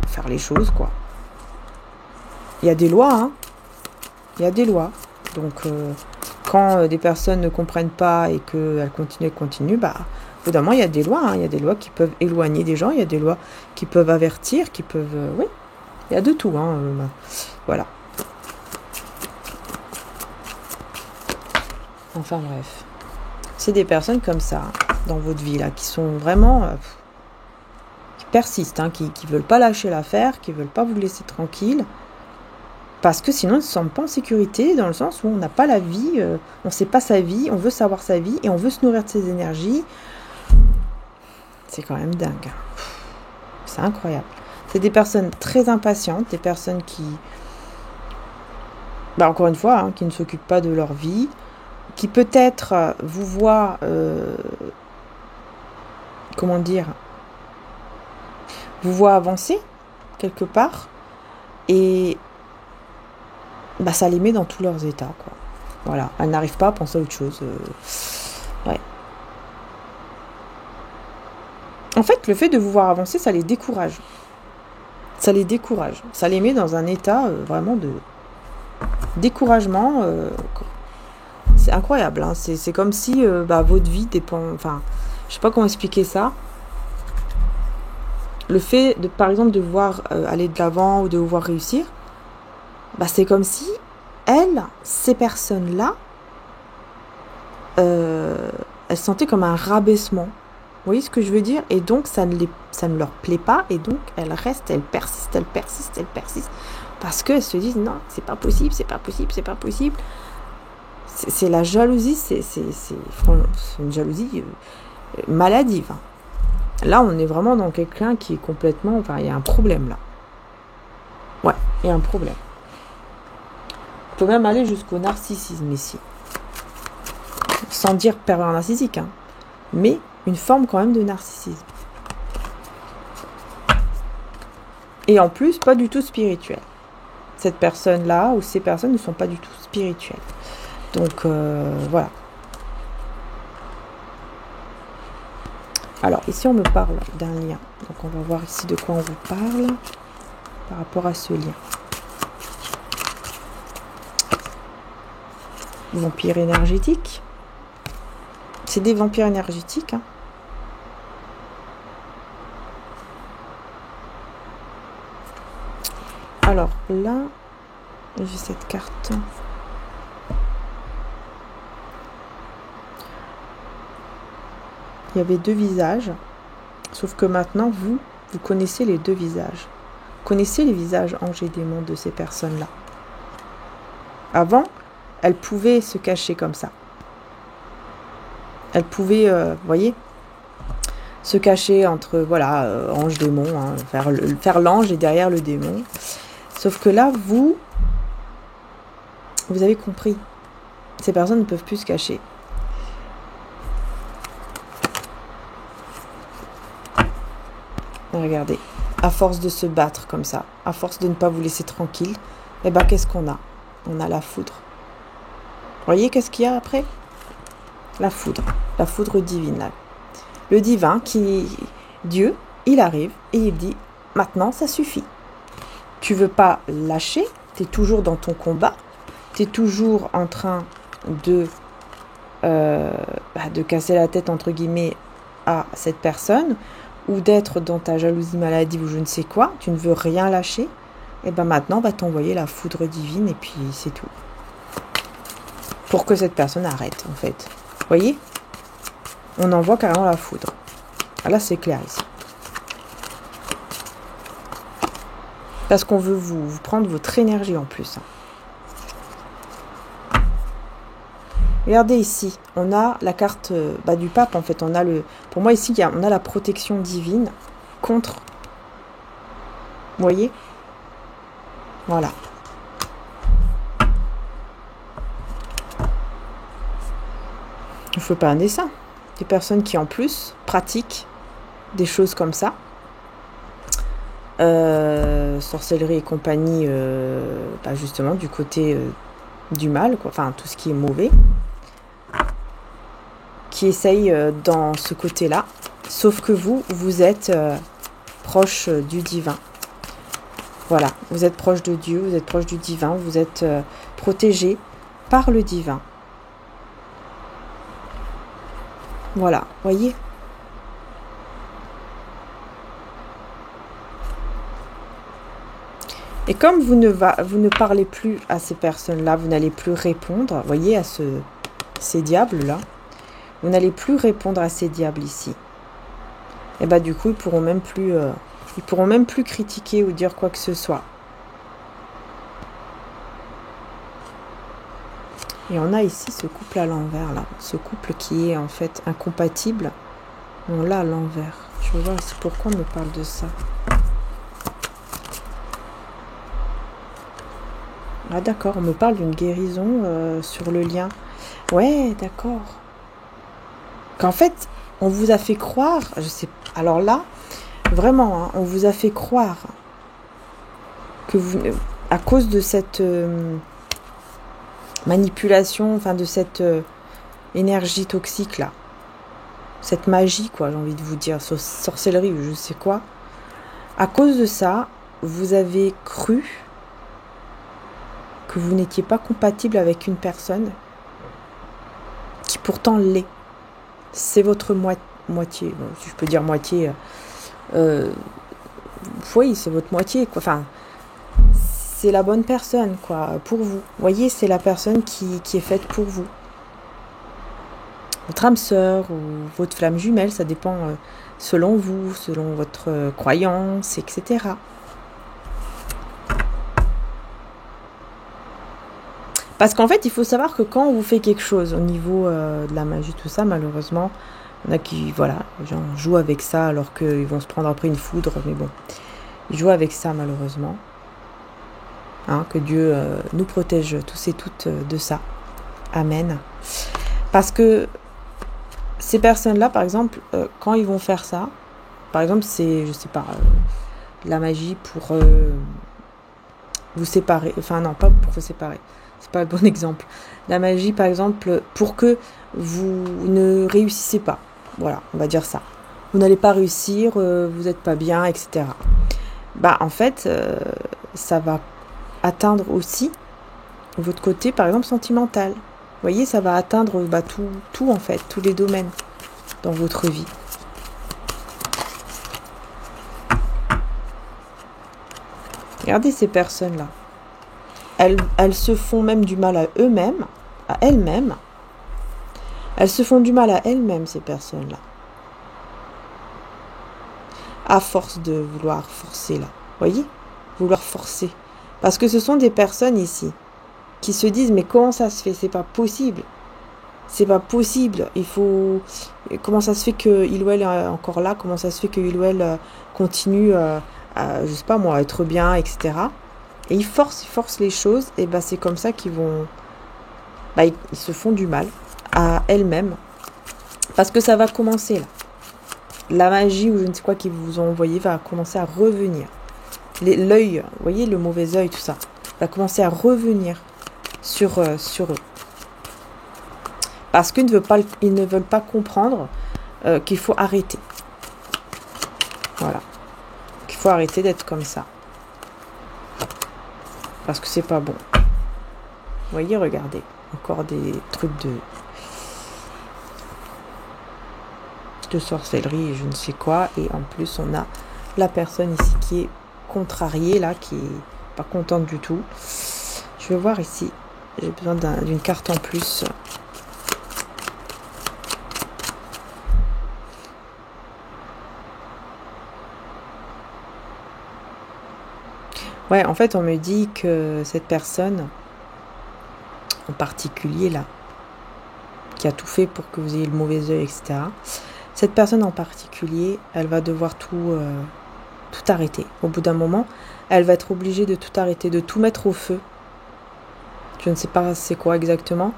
faire les choses, quoi. Il y a des lois, hein. Il y a des lois. Donc, quand des personnes ne comprennent pas et qu'elles continuent, bah, au bout d'un moment, il y a des lois. Il y a des lois qui peuvent éloigner des gens, il y a des lois qui peuvent avertir, qui peuvent... oui, il y a de tout. Voilà. Enfin bref. C'est des personnes comme ça, dans votre vie, là, qui sont vraiment... qui persistent, qui ne veulent pas lâcher l'affaire, qui ne veulent pas vous laisser tranquille. Parce que sinon, ils ne se sentent pas en sécurité, dans le sens où on n'a pas la vie, on ne sait pas sa vie, on veut savoir sa vie, et on veut se nourrir de ses énergies. C'est quand même dingue. C'est incroyable. C'est des personnes très impatientes, des personnes qui, encore une fois, qui ne s'occupent pas de leur vie, qui peut-être vous voient, vous voient avancer quelque part, et ça les met dans tous leurs états, quoi. Voilà, elles n'arrivent pas à penser à autre chose. Ouais. En fait, le fait de vous voir avancer, ça les décourage. Ça les décourage. Ça les met dans un état vraiment de découragement. C'est incroyable. C'est comme si votre vie dépend... Enfin, je sais pas comment expliquer ça. Le fait, par exemple, de voir aller de l'avant ou de vous voir réussir, c'est comme si ces personnes-là, elles se sentaient comme un rabaissement. Vous voyez ce que je veux dire? Et donc, ça ne leur plaît pas. Et donc, elles restent, elles persistent. Parce qu'elles se disent, non, c'est pas possible. C'est la jalousie, c'est une jalousie maladive. Là, on est vraiment dans quelqu'un qui est complètement... Enfin, il y a un problème, là. Ouais, il y a un problème. On peut même aller jusqu'au narcissisme ici. Sans dire pervers narcissique, mais une forme quand même de narcissisme. Et en plus, pas du tout spirituel. Cette personne-là, ou ces personnes ne sont pas du tout spirituelles. Donc, voilà. Alors, ici, on me parle d'un lien. Donc, on va voir ici de quoi on vous parle par rapport à ce lien. Vampire énergétique. C'est des vampires énergétiques. Alors, là, j'ai cette carte. Il y avait 2 visages, sauf que maintenant, vous connaissez les 2 visages. Vous connaissez les visages anges et démons de ces personnes-là. Avant, elles pouvaient se cacher comme ça. Elles pouvaient, voyez, se cacher entre, ange, démon, faire l'ange et derrière le démon. Sauf que là, vous avez compris. Ces personnes ne peuvent plus se cacher. Regardez, à force de se battre comme ça, à force de ne pas vous laisser tranquille, qu'est-ce qu'on a? On a la foudre. Voyez, qu'est-ce qu'il y a après? La foudre divine. Là. Le divin Dieu, il arrive et il dit, maintenant ça suffit. Tu veux pas lâcher, tu es toujours dans ton combat, tu es toujours en train de casser la tête, entre guillemets, à cette personne, ou d'être dans ta jalousie maladive ou je ne sais quoi, tu ne veux rien lâcher, et maintenant on va t'envoyer la foudre divine et puis c'est tout. Pour que cette personne arrête, en fait. Vous voyez? On envoie carrément la foudre. Là, c'est clair ici. Parce qu'on veut vous prendre votre énergie en plus. Regardez ici, on a la carte du pape, en fait. Pour moi, ici, on a la protection divine contre... Vous voyez? Voilà. Il ne faut pas un dessin. Des personnes qui, en plus, pratiquent des choses comme ça. Sorcellerie et compagnie, justement, du côté du mal, quoi. Enfin, tout ce qui est mauvais. Qui essaye dans ce côté-là. Sauf que vous êtes proche du divin. Voilà, vous êtes proche de Dieu, vous êtes proche du divin, vous êtes protégé par le divin. Voilà, voyez. Et comme vous ne parlez plus à ces personnes-là, vous n'allez plus répondre, voyez, à ces diables-là, vous n'allez plus répondre à ces diables ici. Et bah du coup, ils pourront même plus critiquer ou dire quoi que ce soit. Et on a ici ce couple à l'envers, là. Ce couple qui est en fait incompatible. On l'a à l'envers. Je vais voir pourquoi on me parle de ça. Ah d'accord, on me parle d'une guérison sur le lien. Ouais, d'accord. Qu'en fait, on vous a fait croire, je sais, alors là, vraiment, hein, on vous a fait croire que vous, à cause de cette manipulation, enfin de cette énergie toxique là, cette magie quoi, j'ai envie de vous dire, sorcellerie ou je sais quoi, à cause de ça, vous avez cru que vous n'étiez pas compatible avec une personne qui pourtant l'est. C'est votre moitié, bon, si je peux dire moitié, oui, c'est votre moitié, quoi. Enfin, c'est la bonne personne, quoi, pour vous. Vous voyez, c'est la personne qui est faite pour vous. Votre âme sœur ou votre flamme jumelle, ça dépend selon vous, selon votre croyance, etc. Parce qu'en fait, il faut savoir que quand on vous fait quelque chose au niveau de la magie, tout ça, malheureusement, il y en a qui, voilà, les gens jouent avec ça alors qu'ils vont se prendre après une foudre, mais bon, ils jouent avec ça malheureusement. Hein, que Dieu nous protège tous et toutes de ça. Amen. Parce que ces personnes-là, par exemple, quand ils vont faire ça, par exemple, c'est, je sais pas, la magie pour vous séparer. Enfin, non, pas pour vous séparer. C'est pas le bon exemple. La magie, par exemple, pour que vous ne réussissez pas. Voilà, on va dire ça. Vous n'allez pas réussir, vous n'êtes pas bien, etc. Bah, en fait, ça va atteindre aussi votre côté, par exemple, sentimental. Vous voyez, ça va atteindre tout en fait, tous les domaines dans votre vie. Regardez ces personnes-là. Elles se font même du mal à eux-mêmes, à elles-mêmes. Elles se font du mal à elles-mêmes, ces personnes-là. À force de vouloir forcer, là. Voyez ? Vouloir forcer. Parce que ce sont des personnes ici qui se disent, mais comment ça se fait ? C'est pas possible. C'est pas possible. Il faut... Comment ça se fait que il ou elle est encore là ? Comment ça se fait que il ou elle continue à, je sais pas moi, à être bien, etc. Et ils forcent les choses, et ben c'est comme ça qu'ils vont... ils se font du mal à elles-mêmes. Parce que ça va commencer là. La magie ou je ne sais quoi qu'ils vous ont envoyé va commencer à revenir. L'œil, vous voyez, le mauvais œil, tout ça, va commencer à revenir sur eux. Parce qu'ils ne veulent pas comprendre qu'il faut arrêter. Voilà. Qu'il faut arrêter d'être comme ça. Parce que c'est pas bon. Vous voyez, regardez. Encore des trucs de sorcellerie et je ne sais quoi. Et en plus, on a la personne ici qui est contrariée, là, qui est pas contente du tout. Je vais voir ici. J'ai besoin d'une carte en plus. Ouais, en fait, on me dit que cette personne, en particulier là, qui a tout fait pour que vous ayez le mauvais œil, etc. Cette personne en particulier, elle va devoir tout arrêter. Au bout d'un moment, elle va être obligée de tout arrêter, de tout mettre au feu. Je ne sais pas c'est quoi exactement,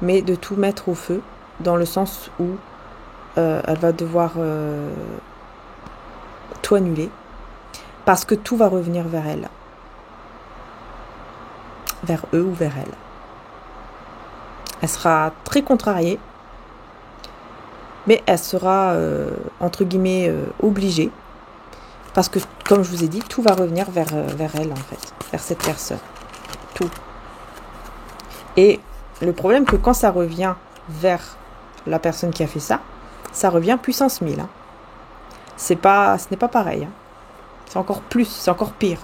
mais de tout mettre au feu, dans le sens où elle va devoir tout annuler, parce que tout va revenir vers elle. Vers eux ou vers elle. Elle sera très contrariée, mais elle sera, entre guillemets, obligée, parce que, comme je vous ai dit, tout va revenir vers elle, en fait, vers cette personne. Tout. Et le problème, que quand ça revient vers la personne qui a fait ça, ça revient puissance 1000. Hein. Ce n'est pas pareil. Hein. C'est encore plus, c'est encore pire.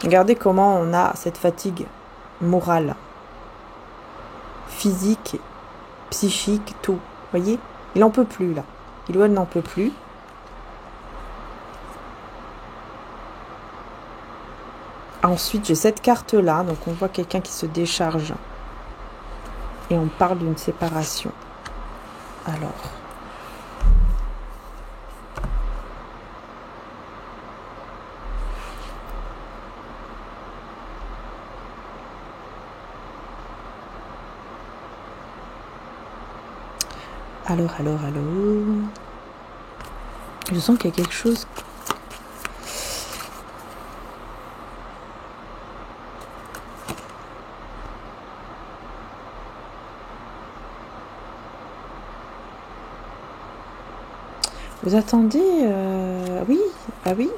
Regardez comment on a cette fatigue morale, physique, psychique, tout. Vous voyez? Il n'en peut plus là. Il ou elle n'en peut plus. Ensuite, j'ai cette carte-là. Donc, on voit quelqu'un qui se décharge. Et on parle d'une séparation. Alors. Alors. Je sens qu'il y a quelque chose. Vous attendez oui, ah oui.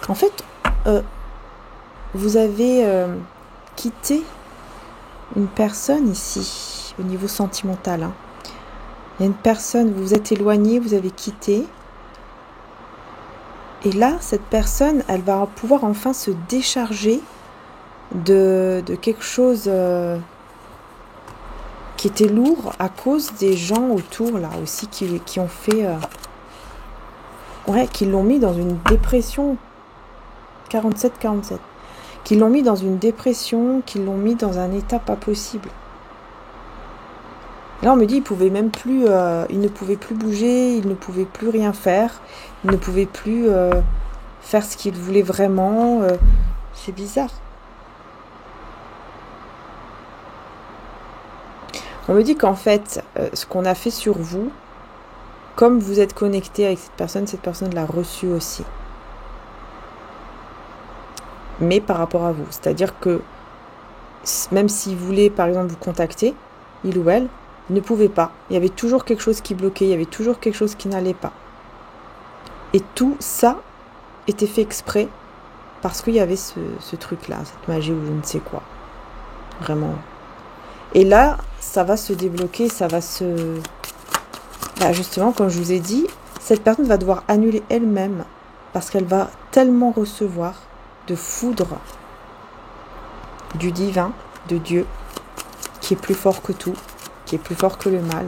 En fait, vous avez quitté une personne ici, au niveau sentimental. Hein. Il y a une personne, vous vous êtes éloigné, vous avez quitté. Et là, cette personne, elle va pouvoir enfin se décharger de quelque chose qui était lourd à cause des gens autour, là aussi, qui ont fait... qui l'ont mis dans une dépression. 47. Qui l'ont mis dans une dépression, qui l'ont mis dans un état pas possible. Là, on me dit, il ne pouvait plus bouger, il ne pouvait plus rien faire, il ne pouvait plus faire ce qu'il voulait vraiment. C'est bizarre. On me dit qu'en fait, ce qu'on a fait sur vous, comme vous êtes connecté avec cette personne l'a reçu aussi. Mais par rapport à vous. C'est-à-dire que même s'il voulait, par exemple, vous contacter, il ou elle, ne pouvait pas. Il y avait toujours quelque chose qui bloquait, il y avait toujours quelque chose qui n'allait pas. Et tout ça était fait exprès parce qu'il y avait ce truc-là, cette magie ou je ne sais quoi. Vraiment. Et là, ça va se débloquer, ça va se... Bah justement, comme je vous ai dit, cette personne va devoir annuler elle-même parce qu'elle va tellement recevoir de foudre du divin, de Dieu, qui est plus fort que tout, qui est plus fort que le mal,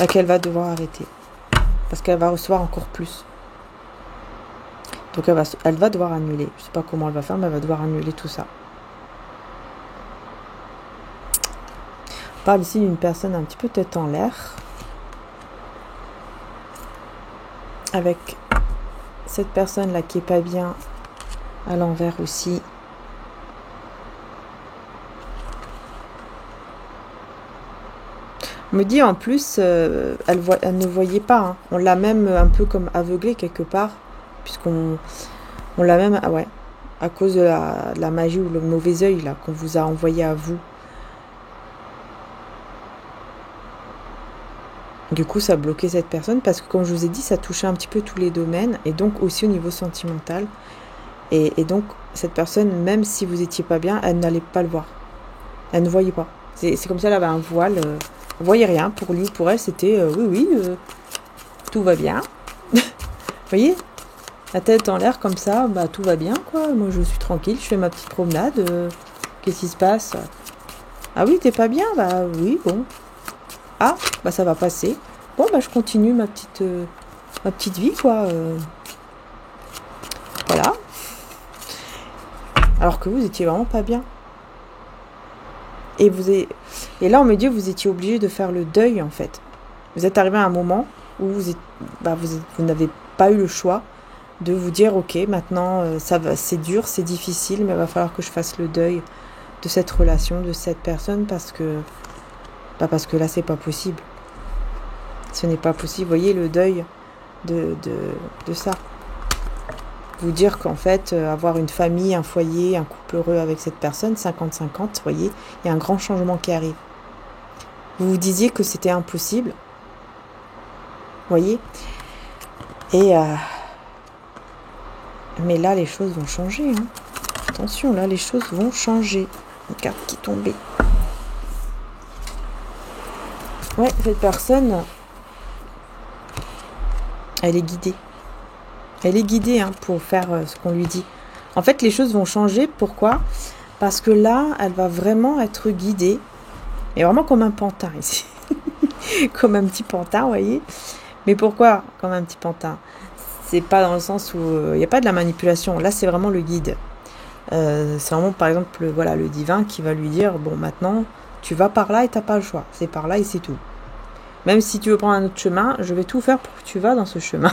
qu'elle va devoir arrêter. Parce qu'elle va recevoir encore plus. Donc elle va devoir annuler. Je ne sais pas comment elle va faire, mais elle va devoir annuler tout ça. On parle ici d'une personne un petit peu tête en l'air. Avec cette personne-là qui est pas bien à l'envers aussi. On me dit en plus, elle ne voyait pas. Hein. On l'a même un peu comme aveuglée quelque part. Puisqu'on l'a même, à cause de la magie ou le mauvais œil là qu'on vous a envoyé à vous. Du coup, ça a bloqué cette personne parce que, comme je vous ai dit, ça touchait un petit peu tous les domaines et donc aussi au niveau sentimental. Et donc, cette personne, même si vous étiez pas bien, elle n'allait pas le voir. Elle ne voyait pas. C'est comme ça, elle avait un voile. Elle ne voyait rien. Pour lui, pour elle, c'était oui, tout va bien. Vous voyez ? La tête en l'air comme ça, bah tout va bien, quoi. Moi, je suis tranquille, je fais ma petite promenade. Qu'est-ce qui se passe ? Ah oui, t'es pas bien ? Bah oui, bon. Ah, bah ça va passer. Bon, bah je continue ma petite vie, quoi. Voilà. Alors que vous étiez vraiment pas bien. Et là, on me dit que vous étiez obligé de faire le deuil, en fait. Vous êtes arrivé à un moment où vous n'avez pas eu le choix de vous dire, ok, maintenant, c'est dur, c'est difficile, mais il va falloir que je fasse le deuil de cette relation, de cette personne, parce que là, c'est pas possible. Ce n'est pas possible. Vous voyez le deuil de ça. Vous dire qu'en fait, avoir une famille, un foyer, un couple heureux avec cette personne, 50-50, vous voyez, il y a un grand changement qui arrive. Vous vous disiez que c'était impossible. Vous voyez ? Et... mais là, les choses vont changer. Hein. Attention, là, les choses vont changer. Une carte qui est tombée. Ouais, cette personne, elle est guidée. Elle est guidée pour faire ce qu'on lui dit. En fait, les choses vont changer. Pourquoi ? Parce que là, elle va vraiment être guidée. Et vraiment comme un pantin ici. Comme un petit pantin, vous voyez. Mais pourquoi comme un petit pantin ? C'est pas dans le sens où il n'y a pas de la manipulation. Là, c'est vraiment le guide. C'est vraiment, par exemple, le divin qui va lui dire, bon, maintenant, tu vas par là et t'as pas le choix. C'est par là et c'est tout. Même si tu veux prendre un autre chemin, je vais tout faire pour que tu vas dans ce chemin.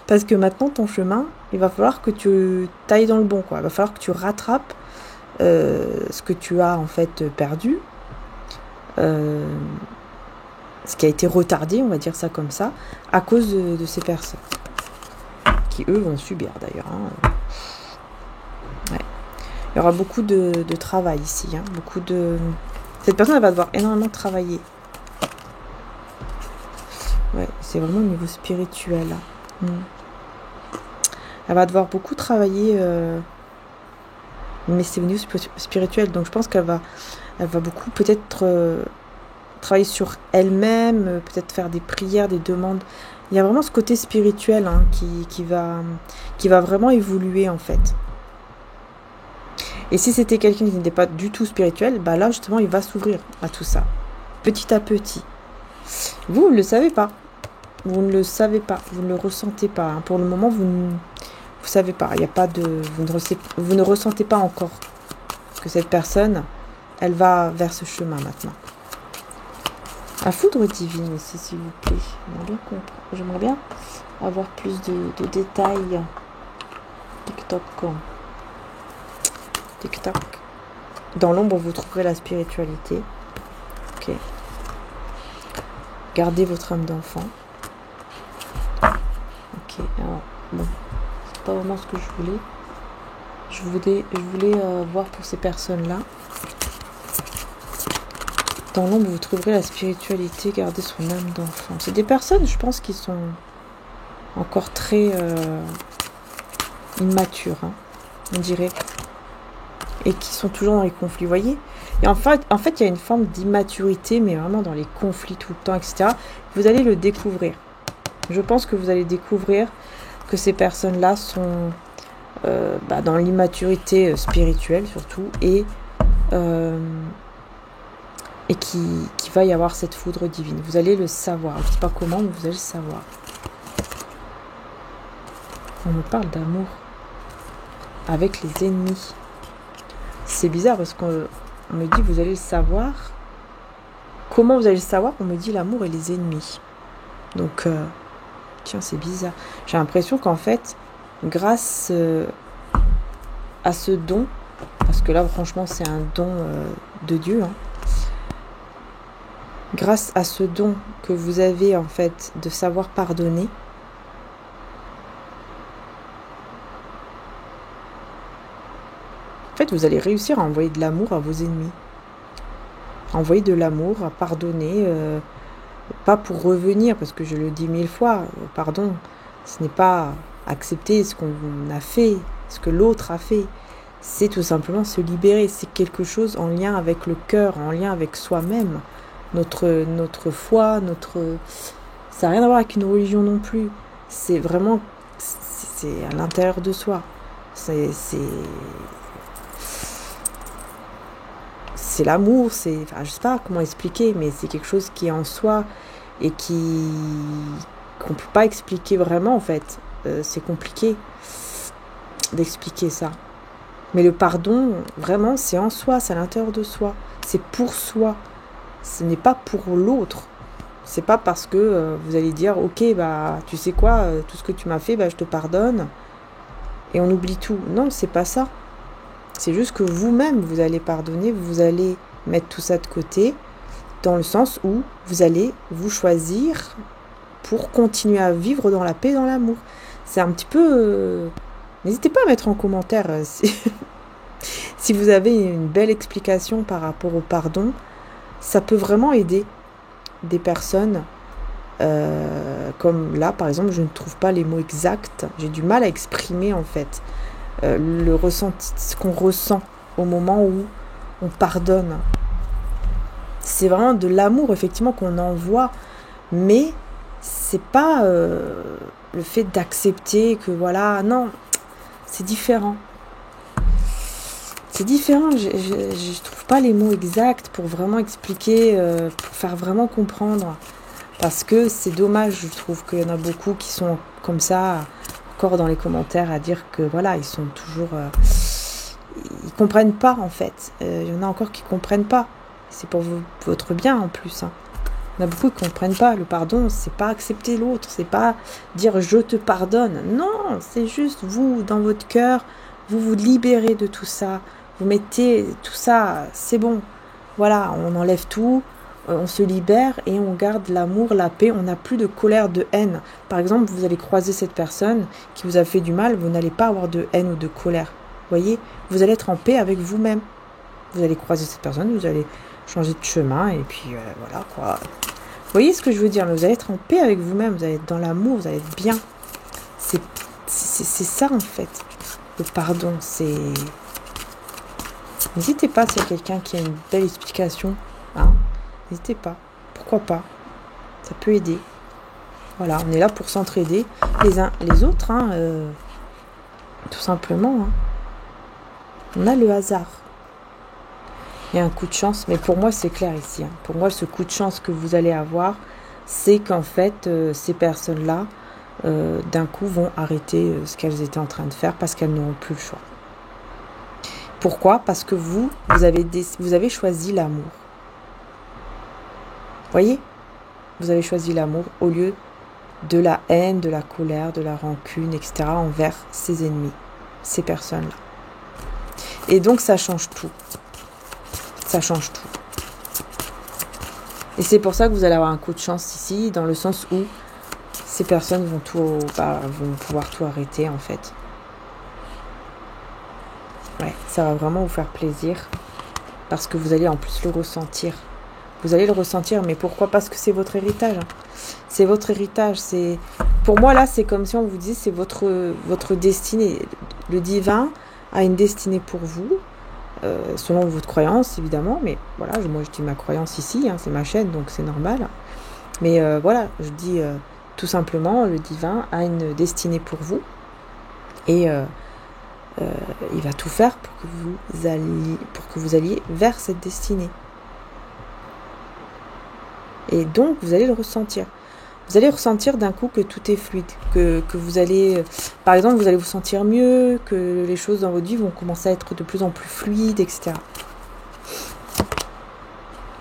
Parce que maintenant, ton chemin, il va falloir que tu t'ailles dans le bon, quoi. Il va falloir que tu rattrapes ce que tu as, en fait, perdu. Ce qui a été retardé, on va dire ça comme ça, à cause de ces personnes. Qui, eux, vont subir, d'ailleurs. Ouais. Il y aura beaucoup de travail ici. Cette personne, elle va devoir énormément travailler. Ouais, c'est vraiment au niveau spirituel. Elle va devoir beaucoup travailler, mais c'est au niveau spirituel. Donc je pense qu'elle va beaucoup peut-être travailler sur elle-même, peut-être faire des prières, des demandes. Il y a vraiment ce côté spirituel qui va vraiment évoluer en fait. Et si c'était quelqu'un qui n'était pas du tout spirituel, bah là justement il va s'ouvrir à tout ça, petit à petit. Vous ne le savez pas. Vous ne le savez pas, vous ne le ressentez pas. Pour le moment, vous ne savez pas. Il y a pas de, vous ne ressentez pas encore que cette personne, elle va vers ce chemin maintenant. La foudre divine ici, s'il vous plaît. J'aimerais bien avoir plus de détails. TikTok. TikTok. Dans l'ombre, vous trouverez la spiritualité. Ok. Gardez votre âme d'enfant. Ok, alors, bon, c'est pas vraiment ce que je voulais. Je voulais voir pour ces personnes-là. Dans l'ombre, vous trouverez la spiritualité, garder son âme d'enfant. C'est des personnes, je pense, qui sont encore très immatures, on dirait. Et qui sont toujours dans les conflits, vous voyez. Et en fait, il y a une forme d'immaturité, mais vraiment dans les conflits tout le temps, etc. Vous allez le découvrir. Je pense que vous allez découvrir que ces personnes-là sont dans l'immaturité spirituelle surtout et qu'il va y avoir cette foudre divine. Vous allez le savoir. Je ne sais pas comment, mais vous allez le savoir. On me parle d'amour avec les ennemis. C'est bizarre parce qu'on me dit vous allez le savoir. Comment vous allez le savoir ? On me dit l'amour et les ennemis. Donc, tiens, c'est bizarre. J'ai l'impression qu'en fait, grâce à ce don, parce que là, franchement, c'est un don de Dieu, grâce à ce don que vous avez, en fait, de savoir pardonner, en fait, vous allez réussir à envoyer de l'amour à vos ennemis. Envoyer de l'amour, à pardonner, pas pour revenir, parce que je le dis 1000 fois, pardon, ce n'est pas accepter ce qu'on a fait, ce que l'autre a fait. C'est tout simplement se libérer. C'est quelque chose en lien avec le cœur, en lien avec soi-même. Notre foi, ça n'a rien à voir avec une religion non plus. C'est vraiment, c'est à l'intérieur de soi. C'est l'amour, enfin, je sais pas comment expliquer, mais c'est quelque chose qui est en soi et qu'on peut pas expliquer vraiment en fait. C'est compliqué d'expliquer ça. Mais le pardon, vraiment, c'est en soi, c'est à l'intérieur de soi. C'est pour soi. Ce n'est pas pour l'autre. C'est pas parce que vous allez dire, ok, bah, tu sais quoi, tout ce que tu m'as fait, bah, je te pardonne. Et on oublie tout. Non, c'est pas ça. C'est juste que vous-même, vous allez pardonner, vous allez mettre tout ça de côté, dans le sens où vous allez vous choisir pour continuer à vivre dans la paix, dans l'amour. C'est un petit peu... N'hésitez pas à mettre en commentaire si vous avez une belle explication par rapport au pardon. Ça peut vraiment aider des personnes comme là, par exemple, je ne trouve pas les mots exacts. J'ai du mal à exprimer, en fait, le ressenti, ce qu'on ressent au moment où on pardonne. C'est vraiment de l'amour, effectivement, qu'on envoie. Mais c'est pas le fait d'accepter que voilà, non, c'est différent. C'est différent, je trouve pas les mots exacts pour vraiment expliquer, pour faire vraiment comprendre. Parce que c'est dommage, je trouve qu'il y en a beaucoup qui sont comme ça, encore dans les commentaires, à dire que voilà, ils sont toujours... ils comprennent pas en fait. Il y en a encore qui comprennent pas. C'est pour votre bien en plus. Hein. Il y en a beaucoup qui comprennent pas. Le pardon, c'est pas accepter l'autre, c'est pas dire je te pardonne. Non, c'est juste vous, dans votre cœur, vous vous libérez de tout ça. Vous mettez tout ça, c'est bon. Voilà, on enlève tout, on se libère et on garde l'amour, la paix. On n'a plus de colère, de haine. Par exemple, vous allez croiser cette personne qui vous a fait du mal, vous n'allez pas avoir de haine ou de colère. Vous voyez, vous allez être en paix avec vous-même. Vous allez croiser cette personne, vous allez changer de chemin et puis voilà quoi. Vous voyez ce que je veux dire? Mais vous allez être en paix avec vous-même, vous allez être dans l'amour, vous allez être bien. C'est ça en fait. Le pardon, c'est... N'hésitez pas s'il y a quelqu'un qui a une belle explication. Hein, n'hésitez pas. Pourquoi pas? Ça peut aider. Voilà, on est là pour s'entraider les uns les autres. Hein, tout simplement. Hein. On a le hasard. Il y a un coup de chance. Mais pour moi, c'est clair ici. Hein. Pour moi, ce coup de chance que vous allez avoir, c'est qu'en fait, ces personnes-là, d'un coup, vont arrêter ce qu'elles étaient en train de faire parce qu'elles n'auront plus le choix. Pourquoi? Parce que vous avez choisi l'amour. Voyez? Vous avez choisi l'amour au lieu de la haine, de la colère, de la rancune, etc. envers ses ennemis, ces personnes-là. Et donc, ça change tout. Ça change tout. Et c'est pour ça que vous allez avoir un coup de chance ici, dans le sens où ces personnes vont pouvoir tout arrêter, en fait. Ouais, ça va vraiment vous faire plaisir parce que vous allez en plus le ressentir. Vous allez le ressentir, mais pourquoi? Parce que c'est votre héritage. Hein. C'est votre héritage. Pour moi, là, c'est comme si on vous dit c'est votre destinée. Le divin a une destinée pour vous, selon votre croyance, évidemment. Mais voilà, moi, je dis ma croyance ici, hein, c'est ma chaîne, donc c'est normal. Mais voilà, je dis tout simplement, le divin a une destinée pour vous. Et... il va tout faire pour que vous alliez vers cette destinée. Et donc, vous allez le ressentir. Vous allez ressentir d'un coup que tout est fluide, que vous allez... Par exemple, vous allez vous sentir mieux, que les choses dans votre vie vont commencer à être de plus en plus fluides, etc.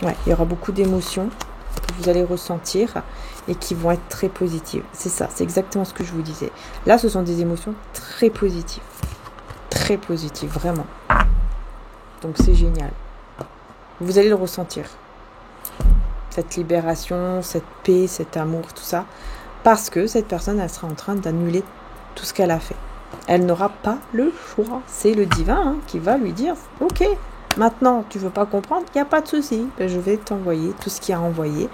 Ouais, il y aura beaucoup d'émotions que vous allez ressentir et qui vont être très positives. C'est ça, c'est exactement ce que je vous disais. Là, ce sont des émotions très positives. Très positif, vraiment. Donc c'est génial. Vous allez le ressentir. Cette libération, cette paix, cet amour, tout ça. Parce que cette personne, elle sera en train d'annuler tout ce qu'elle a fait. Elle n'aura pas le choix. C'est le divin qui va lui dire « Ok, maintenant tu veux pas comprendre, il n'y a pas de souci. Je vais t'envoyer tout ce qu'il y a à envoyer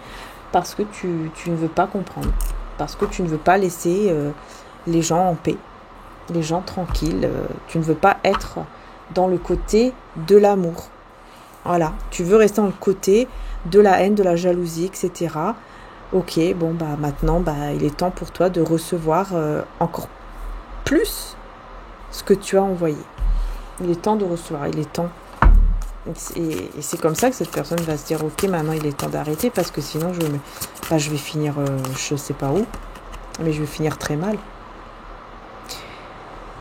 parce que tu ne veux pas comprendre. Parce que tu ne veux pas laisser les gens en paix. Les gens tranquilles, tu ne veux pas être dans le côté de l'amour. Voilà, tu veux rester dans le côté de la haine, de la jalousie, etc. Ok, bon, maintenant, il est temps pour toi de recevoir encore plus ce que tu as envoyé. Il est temps de recevoir, il est temps. Et c'est comme ça que cette personne va se dire, ok, maintenant il est temps d'arrêter parce que sinon je vais finir, je sais pas où, mais je vais finir très mal.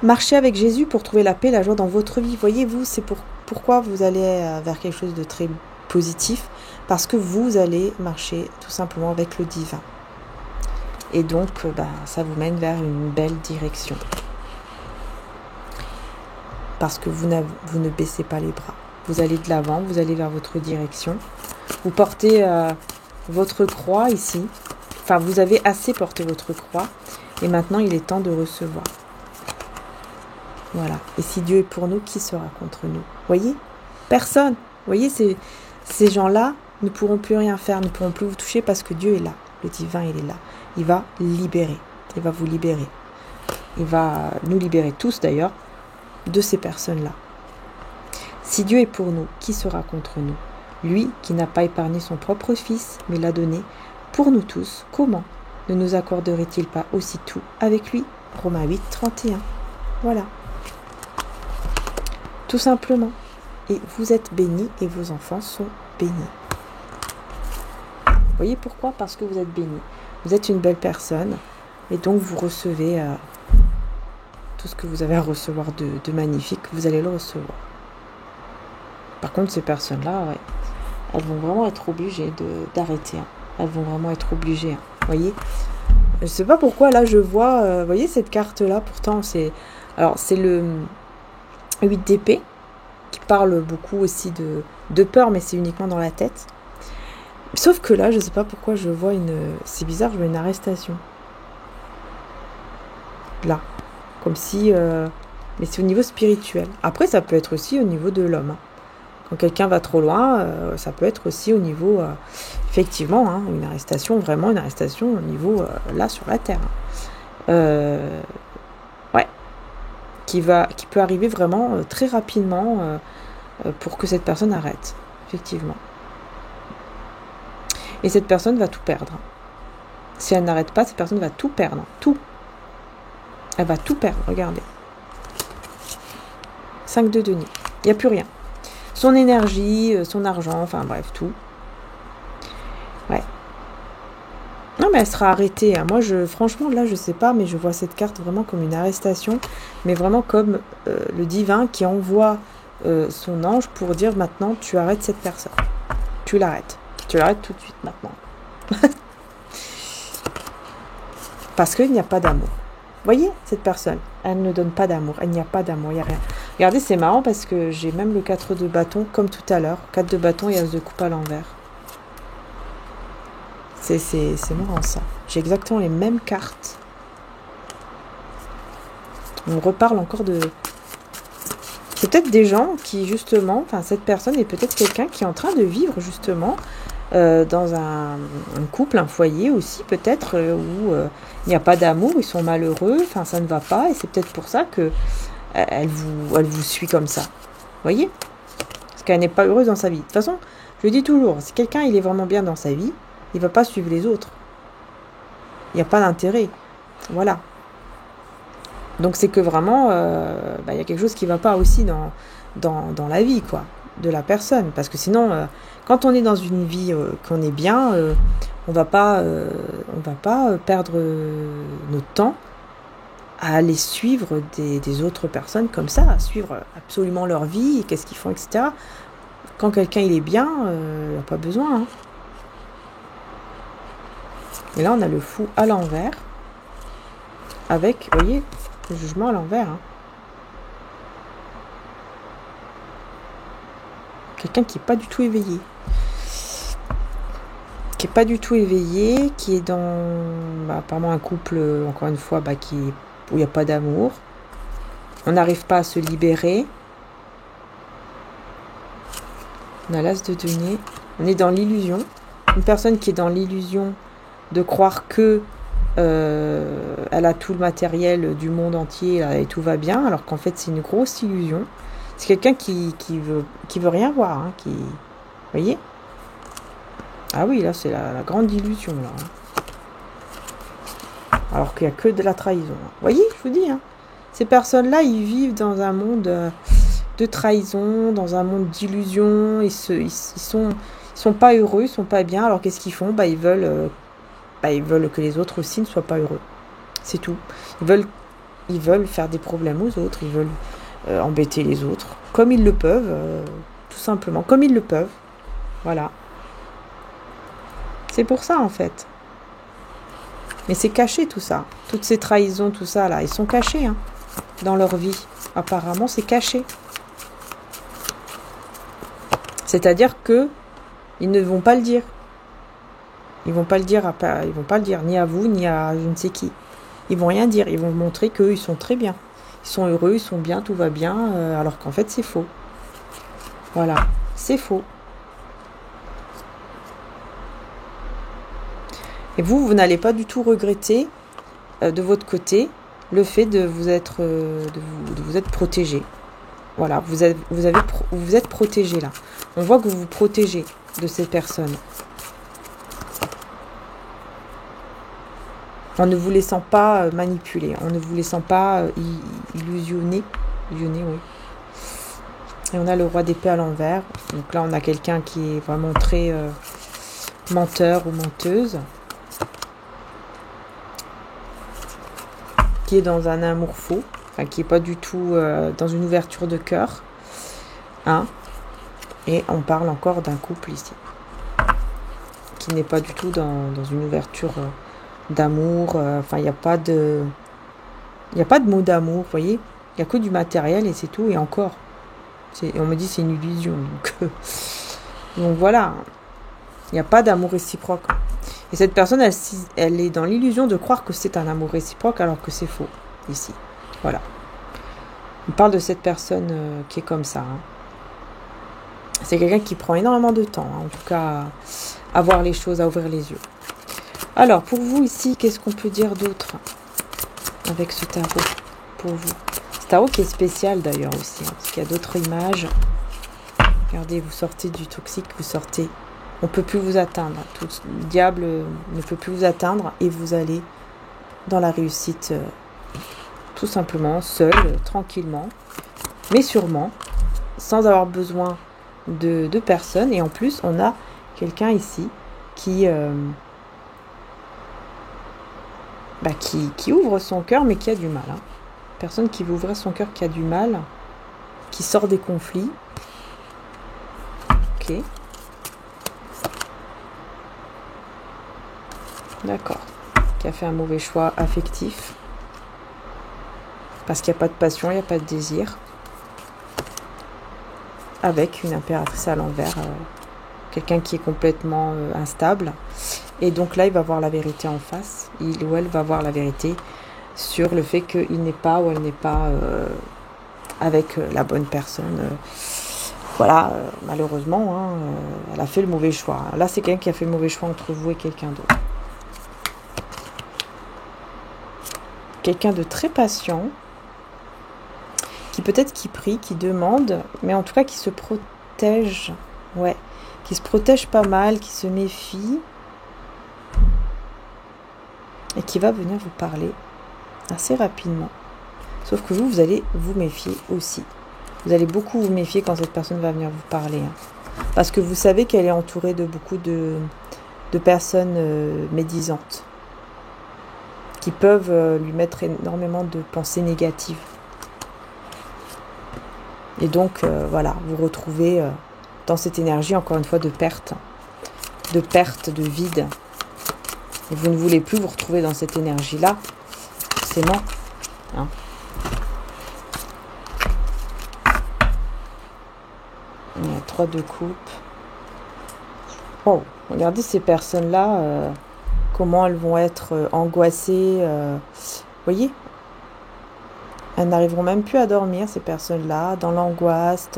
Marchez avec Jésus pour trouver la paix, la joie dans votre vie. Voyez-vous, c'est pourquoi vous allez vers quelque chose de très positif. Parce que vous allez marcher tout simplement avec le divin. Et donc, ça vous mène vers une belle direction. Parce que vous ne baissez pas les bras. Vous allez de l'avant, vous allez vers votre direction. Vous portez votre croix ici. Enfin, vous avez assez porté votre croix. Et maintenant, il est temps de recevoir. Voilà. Et si Dieu est pour nous, qui sera contre nous? Voyez? Personne. Voyez, ces gens-là ne pourront plus rien faire, ne pourront plus vous toucher parce que Dieu est là. Le divin, il est là. Il va libérer. Il va vous libérer. Il va nous libérer tous d'ailleurs de ces personnes-là. Si Dieu est pour nous, qui sera contre nous? Lui qui n'a pas épargné son propre fils, mais l'a donné pour nous tous, comment ne nous accorderait-il pas aussi tout avec lui? Romains 8, 31. Voilà. Tout simplement. Et vous êtes bénis et vos enfants sont bénis. Vous voyez pourquoi? Parce que vous êtes bénis. Vous êtes une belle personne et donc vous recevez tout ce que vous avez à recevoir de magnifique, vous allez le recevoir. Par contre, ces personnes-là, ouais, elles vont vraiment être obligées d'arrêter. Hein. Elles vont vraiment être obligées. Hein. Vous voyez? Je ne sais pas pourquoi, là, je vois... vous voyez, cette carte-là, pourtant, c'est... Alors, c'est le 8 d'épée, qui parle beaucoup aussi de peur, mais c'est uniquement dans la tête. Sauf que là, je ne sais pas pourquoi, je vois une... C'est bizarre, je vois une arrestation. Là. Comme si... mais c'est au niveau spirituel. Après, ça peut être aussi au niveau de l'homme. Hein. Quand quelqu'un va trop loin, ça peut être aussi au niveau, effectivement, hein, une arrestation, vraiment une arrestation au niveau, là, sur la terre. Ouais, qui peut arriver vraiment très rapidement pour que cette personne arrête, effectivement. Et cette personne va tout perdre. Si elle n'arrête pas, cette personne va tout perdre, tout. Elle va tout perdre, regardez. 5 de denier, il n'y a plus rien. Son énergie, son argent, enfin bref, tout. Ouais. Non, mais elle sera arrêtée. Hein. Moi, franchement, là, je sais pas, mais je vois cette carte vraiment comme une arrestation, mais vraiment comme le divin qui envoie son ange pour dire maintenant, tu arrêtes cette personne. Tu l'arrêtes. Tu l'arrêtes tout de suite maintenant. Parce qu'il n'y a pas d'amour. Voyez, cette personne, elle ne donne pas d'amour. Il n'y a pas d'amour, il n'y a rien. Regardez, c'est marrant parce que j'ai même le 4 de bâton, comme tout à l'heure. 4 de bâton et as de coupe à l'envers. C'est marrant ça. J'ai exactement les mêmes cartes. On reparle encore de... C'est peut-être des gens qui, justement... Enfin, cette personne est peut-être quelqu'un qui est en train de vivre, justement, dans un couple, un foyer aussi, peut-être, où il n'y a pas d'amour, ils sont malheureux, enfin, ça ne va pas. Et c'est peut-être pour ça que elle vous suit comme ça. Vous voyez? Parce qu'elle n'est pas heureuse dans sa vie. De toute façon, je le dis toujours, si quelqu'un il est vraiment bien dans sa vie, il ne va pas suivre les autres. Il n'y a pas d'intérêt. Voilà. Donc c'est que vraiment, il y a quelque chose qui ne va pas aussi dans la vie, quoi, de la personne. Parce que sinon, quand on est dans une vie qu'on est bien, on va pas perdre notre temps à aller suivre des autres personnes comme ça, à suivre absolument leur vie, qu'est-ce qu'ils font, etc. Quand quelqu'un il est bien, il n'a pas besoin. Hein. Et là, on a le fou à l'envers, avec, vous voyez, le jugement à l'envers. Hein. Quelqu'un qui n'est pas du tout éveillé. Qui n'est pas du tout éveillé, qui est dans, apparemment, un couple, encore une fois, où il n'y a pas d'amour. On n'arrive pas à se libérer. On a l'as de denier. On est dans l'illusion. Une personne qui est dans l'illusion de croire que elle a tout le matériel du monde entier et tout va bien, alors qu'en fait c'est une grosse illusion. C'est quelqu'un qui veut rien voir. Hein, vous voyez? Ah oui, là c'est la grande illusion. Là, hein. Alors qu'il n'y a que de la trahison. Vous voyez, je vous dis, hein, ces personnes-là, ils vivent dans un monde de trahison, dans un monde d'illusion. Ils sont pas heureux, ils sont pas bien. Alors qu'est-ce qu'ils font? Ils veulent que les autres aussi ne soient pas heureux. C'est tout. Ils veulent faire des problèmes aux autres. Ils veulent embêter les autres. Comme ils le peuvent, tout simplement. Comme ils le peuvent. Voilà. C'est pour ça, en fait. Mais c'est caché, tout ça. Toutes ces trahisons, tout ça, là, ils sont cachés, hein, dans leur vie. Apparemment, c'est caché. C'est-à-dire que ils ne vont pas le dire. Ils vont pas le dire ni à vous, ni à je ne sais qui. Ils vont rien dire. Ils vont montrer qu'eux, ils sont très bien. Ils sont heureux, ils sont bien, tout va bien, alors qu'en fait, c'est faux. Voilà, c'est faux. Et vous n'allez pas du tout regretter, de votre côté, le fait de vous être protégé. Voilà, vous êtes protégé là. On voit que vous vous protégez de cette personne. En ne vous laissant pas manipuler, en ne vous laissant pas illusionner. Illusionner, oui. Et on a le roi d'épée à l'envers. Donc là, on a quelqu'un qui est vraiment très menteur ou menteuse. Qui est dans un amour faux. Enfin, qui n'est pas du tout dans une ouverture de cœur. Hein. Et on parle encore d'un couple ici. Qui n'est pas du tout dans une ouverture d'amour. Enfin, il n'y a pas de... Il n'y a pas de mot d'amour, vous voyez. Il n'y a que du matériel et c'est tout. Et encore. On me dit c'est une illusion. Donc voilà. Il n'y a pas d'amour réciproque. Et cette personne, elle est dans l'illusion de croire que c'est un amour réciproque alors que c'est faux. Ici. Voilà. On parle de cette personne qui est comme ça. Hein. C'est quelqu'un qui prend énormément de temps. Hein, en tout cas, à voir les choses, à ouvrir les yeux. Alors, pour vous ici, qu'est-ce qu'on peut dire d'autre avec ce tarot pour vous? Ce tarot qui est spécial d'ailleurs aussi, hein, parce qu'il y a d'autres images. Regardez, vous sortez du toxique, vous sortez. On ne peut plus vous atteindre. Tout le diable ne peut plus vous atteindre et vous allez dans la réussite tout simplement, seul, tranquillement, mais sûrement, sans avoir besoin de personne. Et en plus, on a quelqu'un ici qui ouvre son cœur, mais qui a du mal. Hein. Personne qui veut ouvrir son cœur, qui a du mal, qui sort des conflits. Ok. D'accord. Qui a fait un mauvais choix affectif. Parce qu'il n'y a pas de passion, il n'y a pas de désir. Avec une impératrice à l'envers. Quelqu'un qui est complètement instable. Et donc là, il va voir la vérité en face. Il ou elle va voir la vérité sur le fait qu'il n'est pas ou elle n'est pas avec la bonne personne. Voilà, malheureusement, hein, elle a fait le mauvais choix. Là, c'est quelqu'un qui a fait le mauvais choix entre vous et quelqu'un d'autre. Quelqu'un de très patient, qui peut-être qui prie, qui demande, mais en tout cas qui se protège. Ouais, qui se protège pas mal, qui se méfie. Et qui va venir vous parler assez rapidement. Sauf que vous allez vous méfier aussi. Vous allez beaucoup vous méfier quand cette personne va venir vous parler. Hein. Parce que vous savez qu'elle est entourée de beaucoup de personnes médisantes. Qui peuvent lui mettre énormément de pensées négatives. Et donc, voilà, vous retrouvez dans cette énergie, encore une fois, de perte, de vide. Et vous ne voulez plus vous retrouver dans cette énergie-là, forcément. Hein. Il y a 3 de coupe. Oh, regardez ces personnes-là, comment elles vont être angoissées. Vous voyez ? Elles n'arriveront même plus à dormir, ces personnes-là, dans l'angoisse,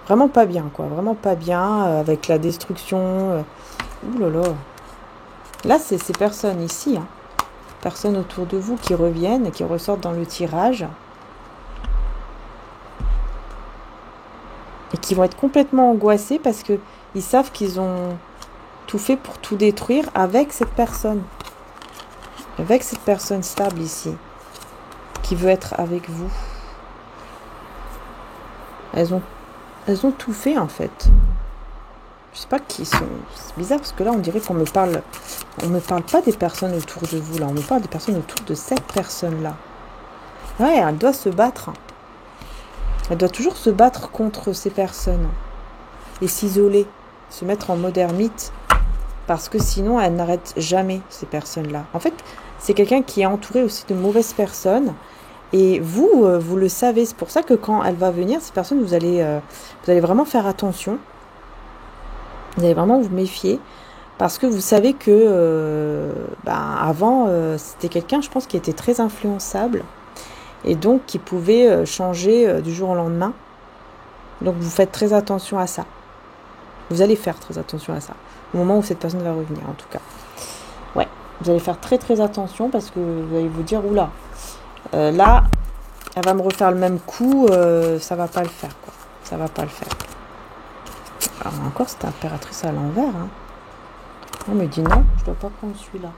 vraiment pas bien, quoi. Vraiment pas bien, avec la destruction. Ouh là là. Là, c'est ces personnes ici, hein. Personnes autour de vous qui reviennent et qui ressortent dans le tirage. Et qui vont être complètement angoissés parce qu'ils savent qu'ils ont tout fait pour tout détruire avec cette personne. Avec cette personne stable ici. Qui veut être avec vous. Elles ont tout fait en fait. Je sais pas qui sont. C'est bizarre parce que là on dirait qu'on me parle. On ne parle pas des personnes autour de vous là. On me parle des personnes autour de cette personne là. Ouais, elle doit se battre. Elle doit toujours se battre contre ces personnes. Et s'isoler. Se mettre en mode ermite. Parce que sinon elle n'arrête jamais ces personnes là. En fait, c'est quelqu'un qui est entouré aussi de mauvaises personnes. Et vous, vous le savez. C'est pour ça que quand elle va venir, ces personnes, vous allez vraiment faire attention. Vous allez vraiment vous méfier. Parce que vous savez que avant, c'était quelqu'un, je pense, qui était très influençable. Et donc, qui pouvait changer du jour au lendemain. Donc, vous faites très attention à ça. Vous allez faire très attention à ça. Au moment où cette personne va revenir, en tout cas. Ouais, vous allez faire très très attention parce que vous allez vous dire, oula, là, Elle va me refaire le même coup, ça va pas le faire, quoi. Ça va pas le faire. Alors encore, cette impératrice à l'envers, hein. On me dit non, je dois pas prendre celui-là.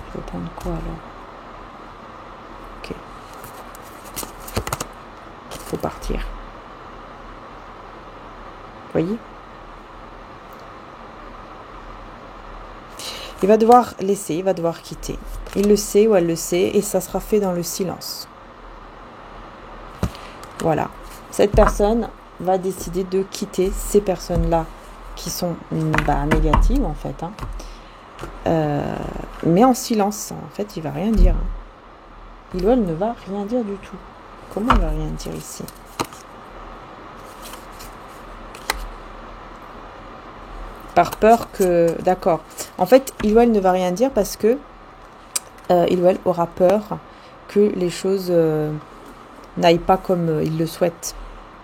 Je vais prendre quoi, alors? Ok. Faut partir. Vous voyez? Il va devoir laisser, il va devoir quitter. Il le sait ou elle le sait et ça sera fait dans le silence. Voilà. Cette personne va décider de quitter ces personnes-là qui sont négatives en fait. Mais en silence. En fait, il va rien dire. Il ou elle ne va rien dire du tout. Comment il va rien dire ici? Par peur que... D'accord. En fait, il ou elle ne va rien dire parce que il ou elle aura peur que les choses n'aillent pas comme il le souhaite.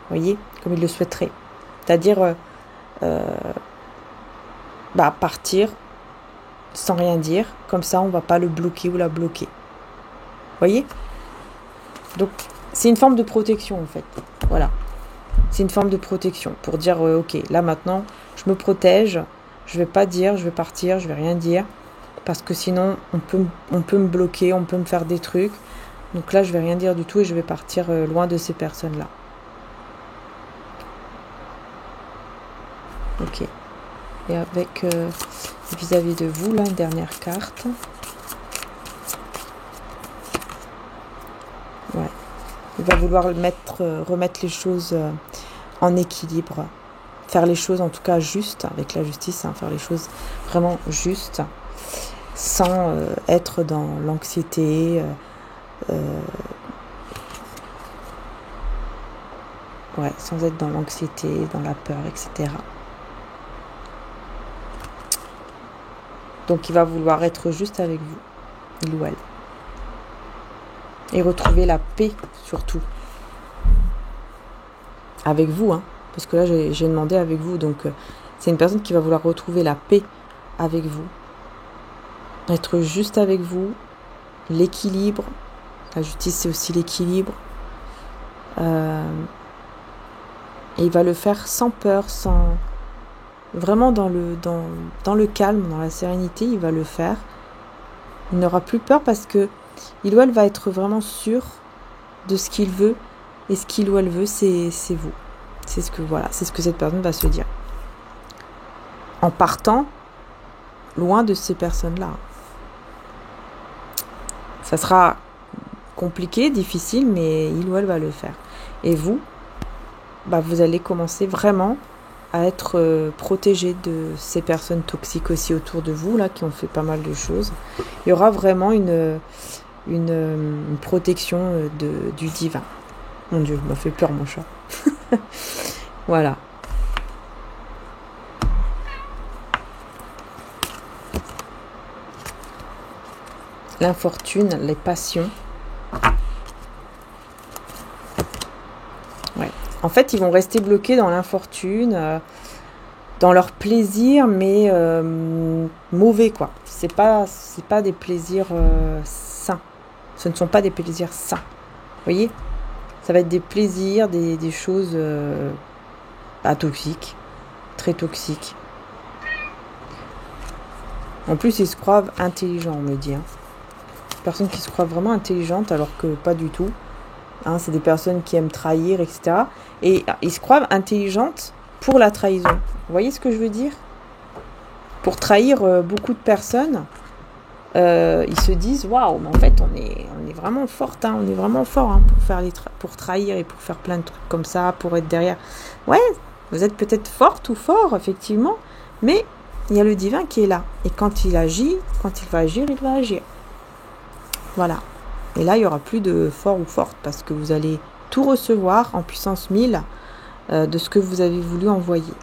Vous voyez? Comme il le souhaiterait. C'est-à-dire partir sans rien dire. Comme ça, on ne va pas le bloquer ou la bloquer. Vous voyez? Donc, c'est une forme de protection, en fait. Voilà. C'est une forme de protection pour dire, ok, là maintenant, je me protège, je vais pas dire, je vais partir, je vais rien dire, parce que sinon, on peut me bloquer, on peut me faire des trucs. Donc là, je vais rien dire du tout et je vais partir loin de ces personnes-là. Ok. Et avec vis-à-vis de vous, là, une dernière carte. Ouais. Il va vouloir remettre les choses en équilibre. Faire les choses en tout cas justes, avec la justice, hein, faire les choses vraiment justes, sans être dans l'anxiété, sans être dans l'anxiété, dans la peur, etc. Donc il va vouloir être juste avec vous, il ou elle. Et retrouver la paix surtout. Avec vous, hein. Parce que là j'ai demandé avec vous. Donc c'est une personne qui va vouloir retrouver la paix avec vous. Être juste avec vous. L'équilibre. La justice c'est aussi l'équilibre. Et il va le faire sans peur, vraiment dans le calme, dans la sérénité, il va le faire. Il n'aura plus peur parce que il ou elle va être vraiment sûr de ce qu'il veut. Et ce qu'il ou elle veut, c'est vous. C'est ce que cette personne va se dire. En partant loin de ces personnes-là. Ça sera compliqué, difficile, mais il ou elle va le faire. Et vous, vous allez commencer vraiment à être protégé de ces personnes toxiques aussi autour de vous, là, qui ont fait pas mal de choses. Il y aura vraiment une protection du divin. Mon Dieu, il m'a fait peur mon chat. Voilà. L'infortune, les passions. Ouais. En fait, ils vont rester bloqués dans l'infortune, dans leur plaisir, mais mauvais, quoi. C'est pas des plaisirs sains. Ce ne sont pas des plaisirs sains. Vous voyez ? Ça va être des plaisirs, des choses toxiques, très toxiques. En plus, ils se croient intelligents, on me dit. Hein. Personnes qui se croient vraiment intelligentes, alors que pas du tout. Hein, c'est des personnes qui aiment trahir, etc. Et ils se croient intelligentes pour la trahison. Vous voyez ce que je veux dire ? Pour trahir beaucoup de personnes, ils se disent waouh, mais en fait on est vraiment forte, hein, on est vraiment fort hein, pour trahir et pour faire plein de trucs comme ça, pour être derrière. Ouais, vous êtes peut-être forte ou fort effectivement, mais il y a le divin qui est là. Et quand il va agir, il va agir. Voilà. Et là il y aura plus de fort ou forte parce que vous allez tout recevoir en puissance 1000 de ce que vous avez voulu envoyer.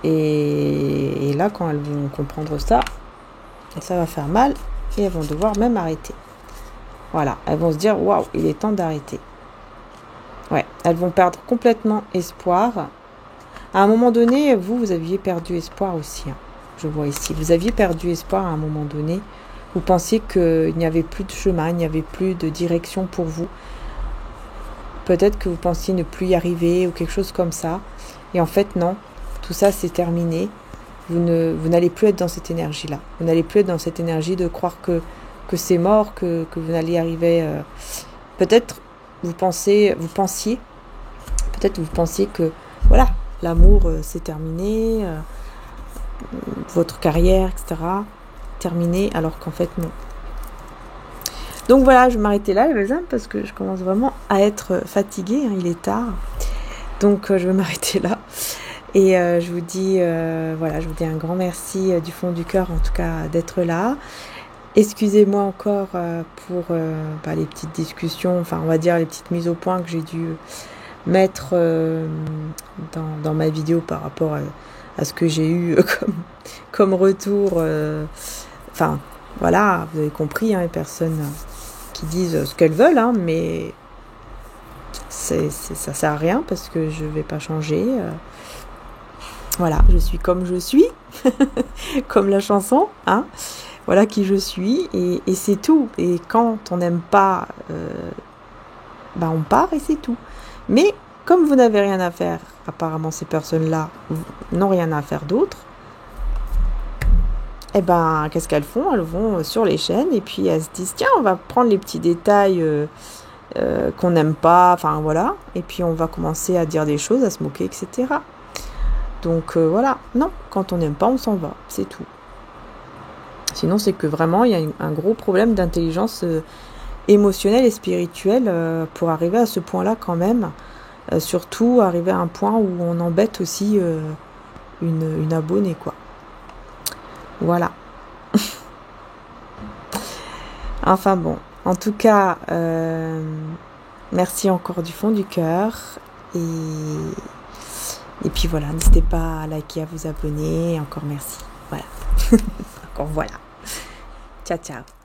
Et là quand elles vont comprendre ça va faire mal et elles vont devoir même arrêter. Voilà, elles vont se dire waouh, il est temps d'arrêter. Ouais, elles vont perdre complètement espoir. À un moment donné, vous aviez perdu espoir aussi. Hein. Je vois ici, vous aviez perdu espoir à un moment donné Vous pensiez qu'il n'y avait plus de chemin, il n'y avait plus de direction pour vous. Peut-être que vous pensiez ne plus y arriver ou quelque chose comme ça. Et en fait, non. Tout ça, c'est terminé. Vous n'allez plus être dans cette énergie-là. Vous n'allez plus être dans cette énergie de croire que c'est mort, que vous n'allez y arriver. Peut-être vous pensiez que voilà, l'amour c'est terminé, votre carrière, etc. terminé, alors qu'en fait non. Donc voilà, je vais m'arrêter là les belles âmes parce que je commence vraiment à être fatiguée, hein, il est tard. Donc je vais m'arrêter là. Et je vous dis un grand merci du fond du cœur en tout cas d'être là. Excusez-moi encore pour les petites discussions, enfin on va dire les petites mises au point que j'ai dû mettre dans ma vidéo par rapport à ce que j'ai eu comme retour. Enfin voilà, vous avez compris, hein, les personnes qui disent ce qu'elles veulent, hein, mais ça sert à rien parce que je vais pas changer. Voilà, je suis comme je suis, comme la chanson, hein. Voilà qui je suis et c'est tout. Et quand on n'aime pas, on part et c'est tout. Mais comme vous n'avez rien à faire, apparemment ces personnes-là n'ont rien à faire d'autre, eh ben qu'est-ce qu'elles font? Elles vont sur les chaînes et puis elles se disent tiens, on va prendre les petits détails qu'on n'aime pas, enfin voilà, et puis on va commencer à dire des choses, à se moquer, etc. Donc voilà, non, quand on n'aime pas, on s'en va, c'est tout. Sinon, c'est que vraiment, il y a un gros problème d'intelligence émotionnelle et spirituelle pour arriver à ce point-là quand même. Surtout, arriver à un point où on embête aussi une abonnée, quoi. Voilà. Enfin bon, en tout cas, merci encore du fond du cœur. Et puis voilà, n'hésitez pas à liker, à vous abonner. Encore merci. Voilà. Encore voilà. Ciao, ciao.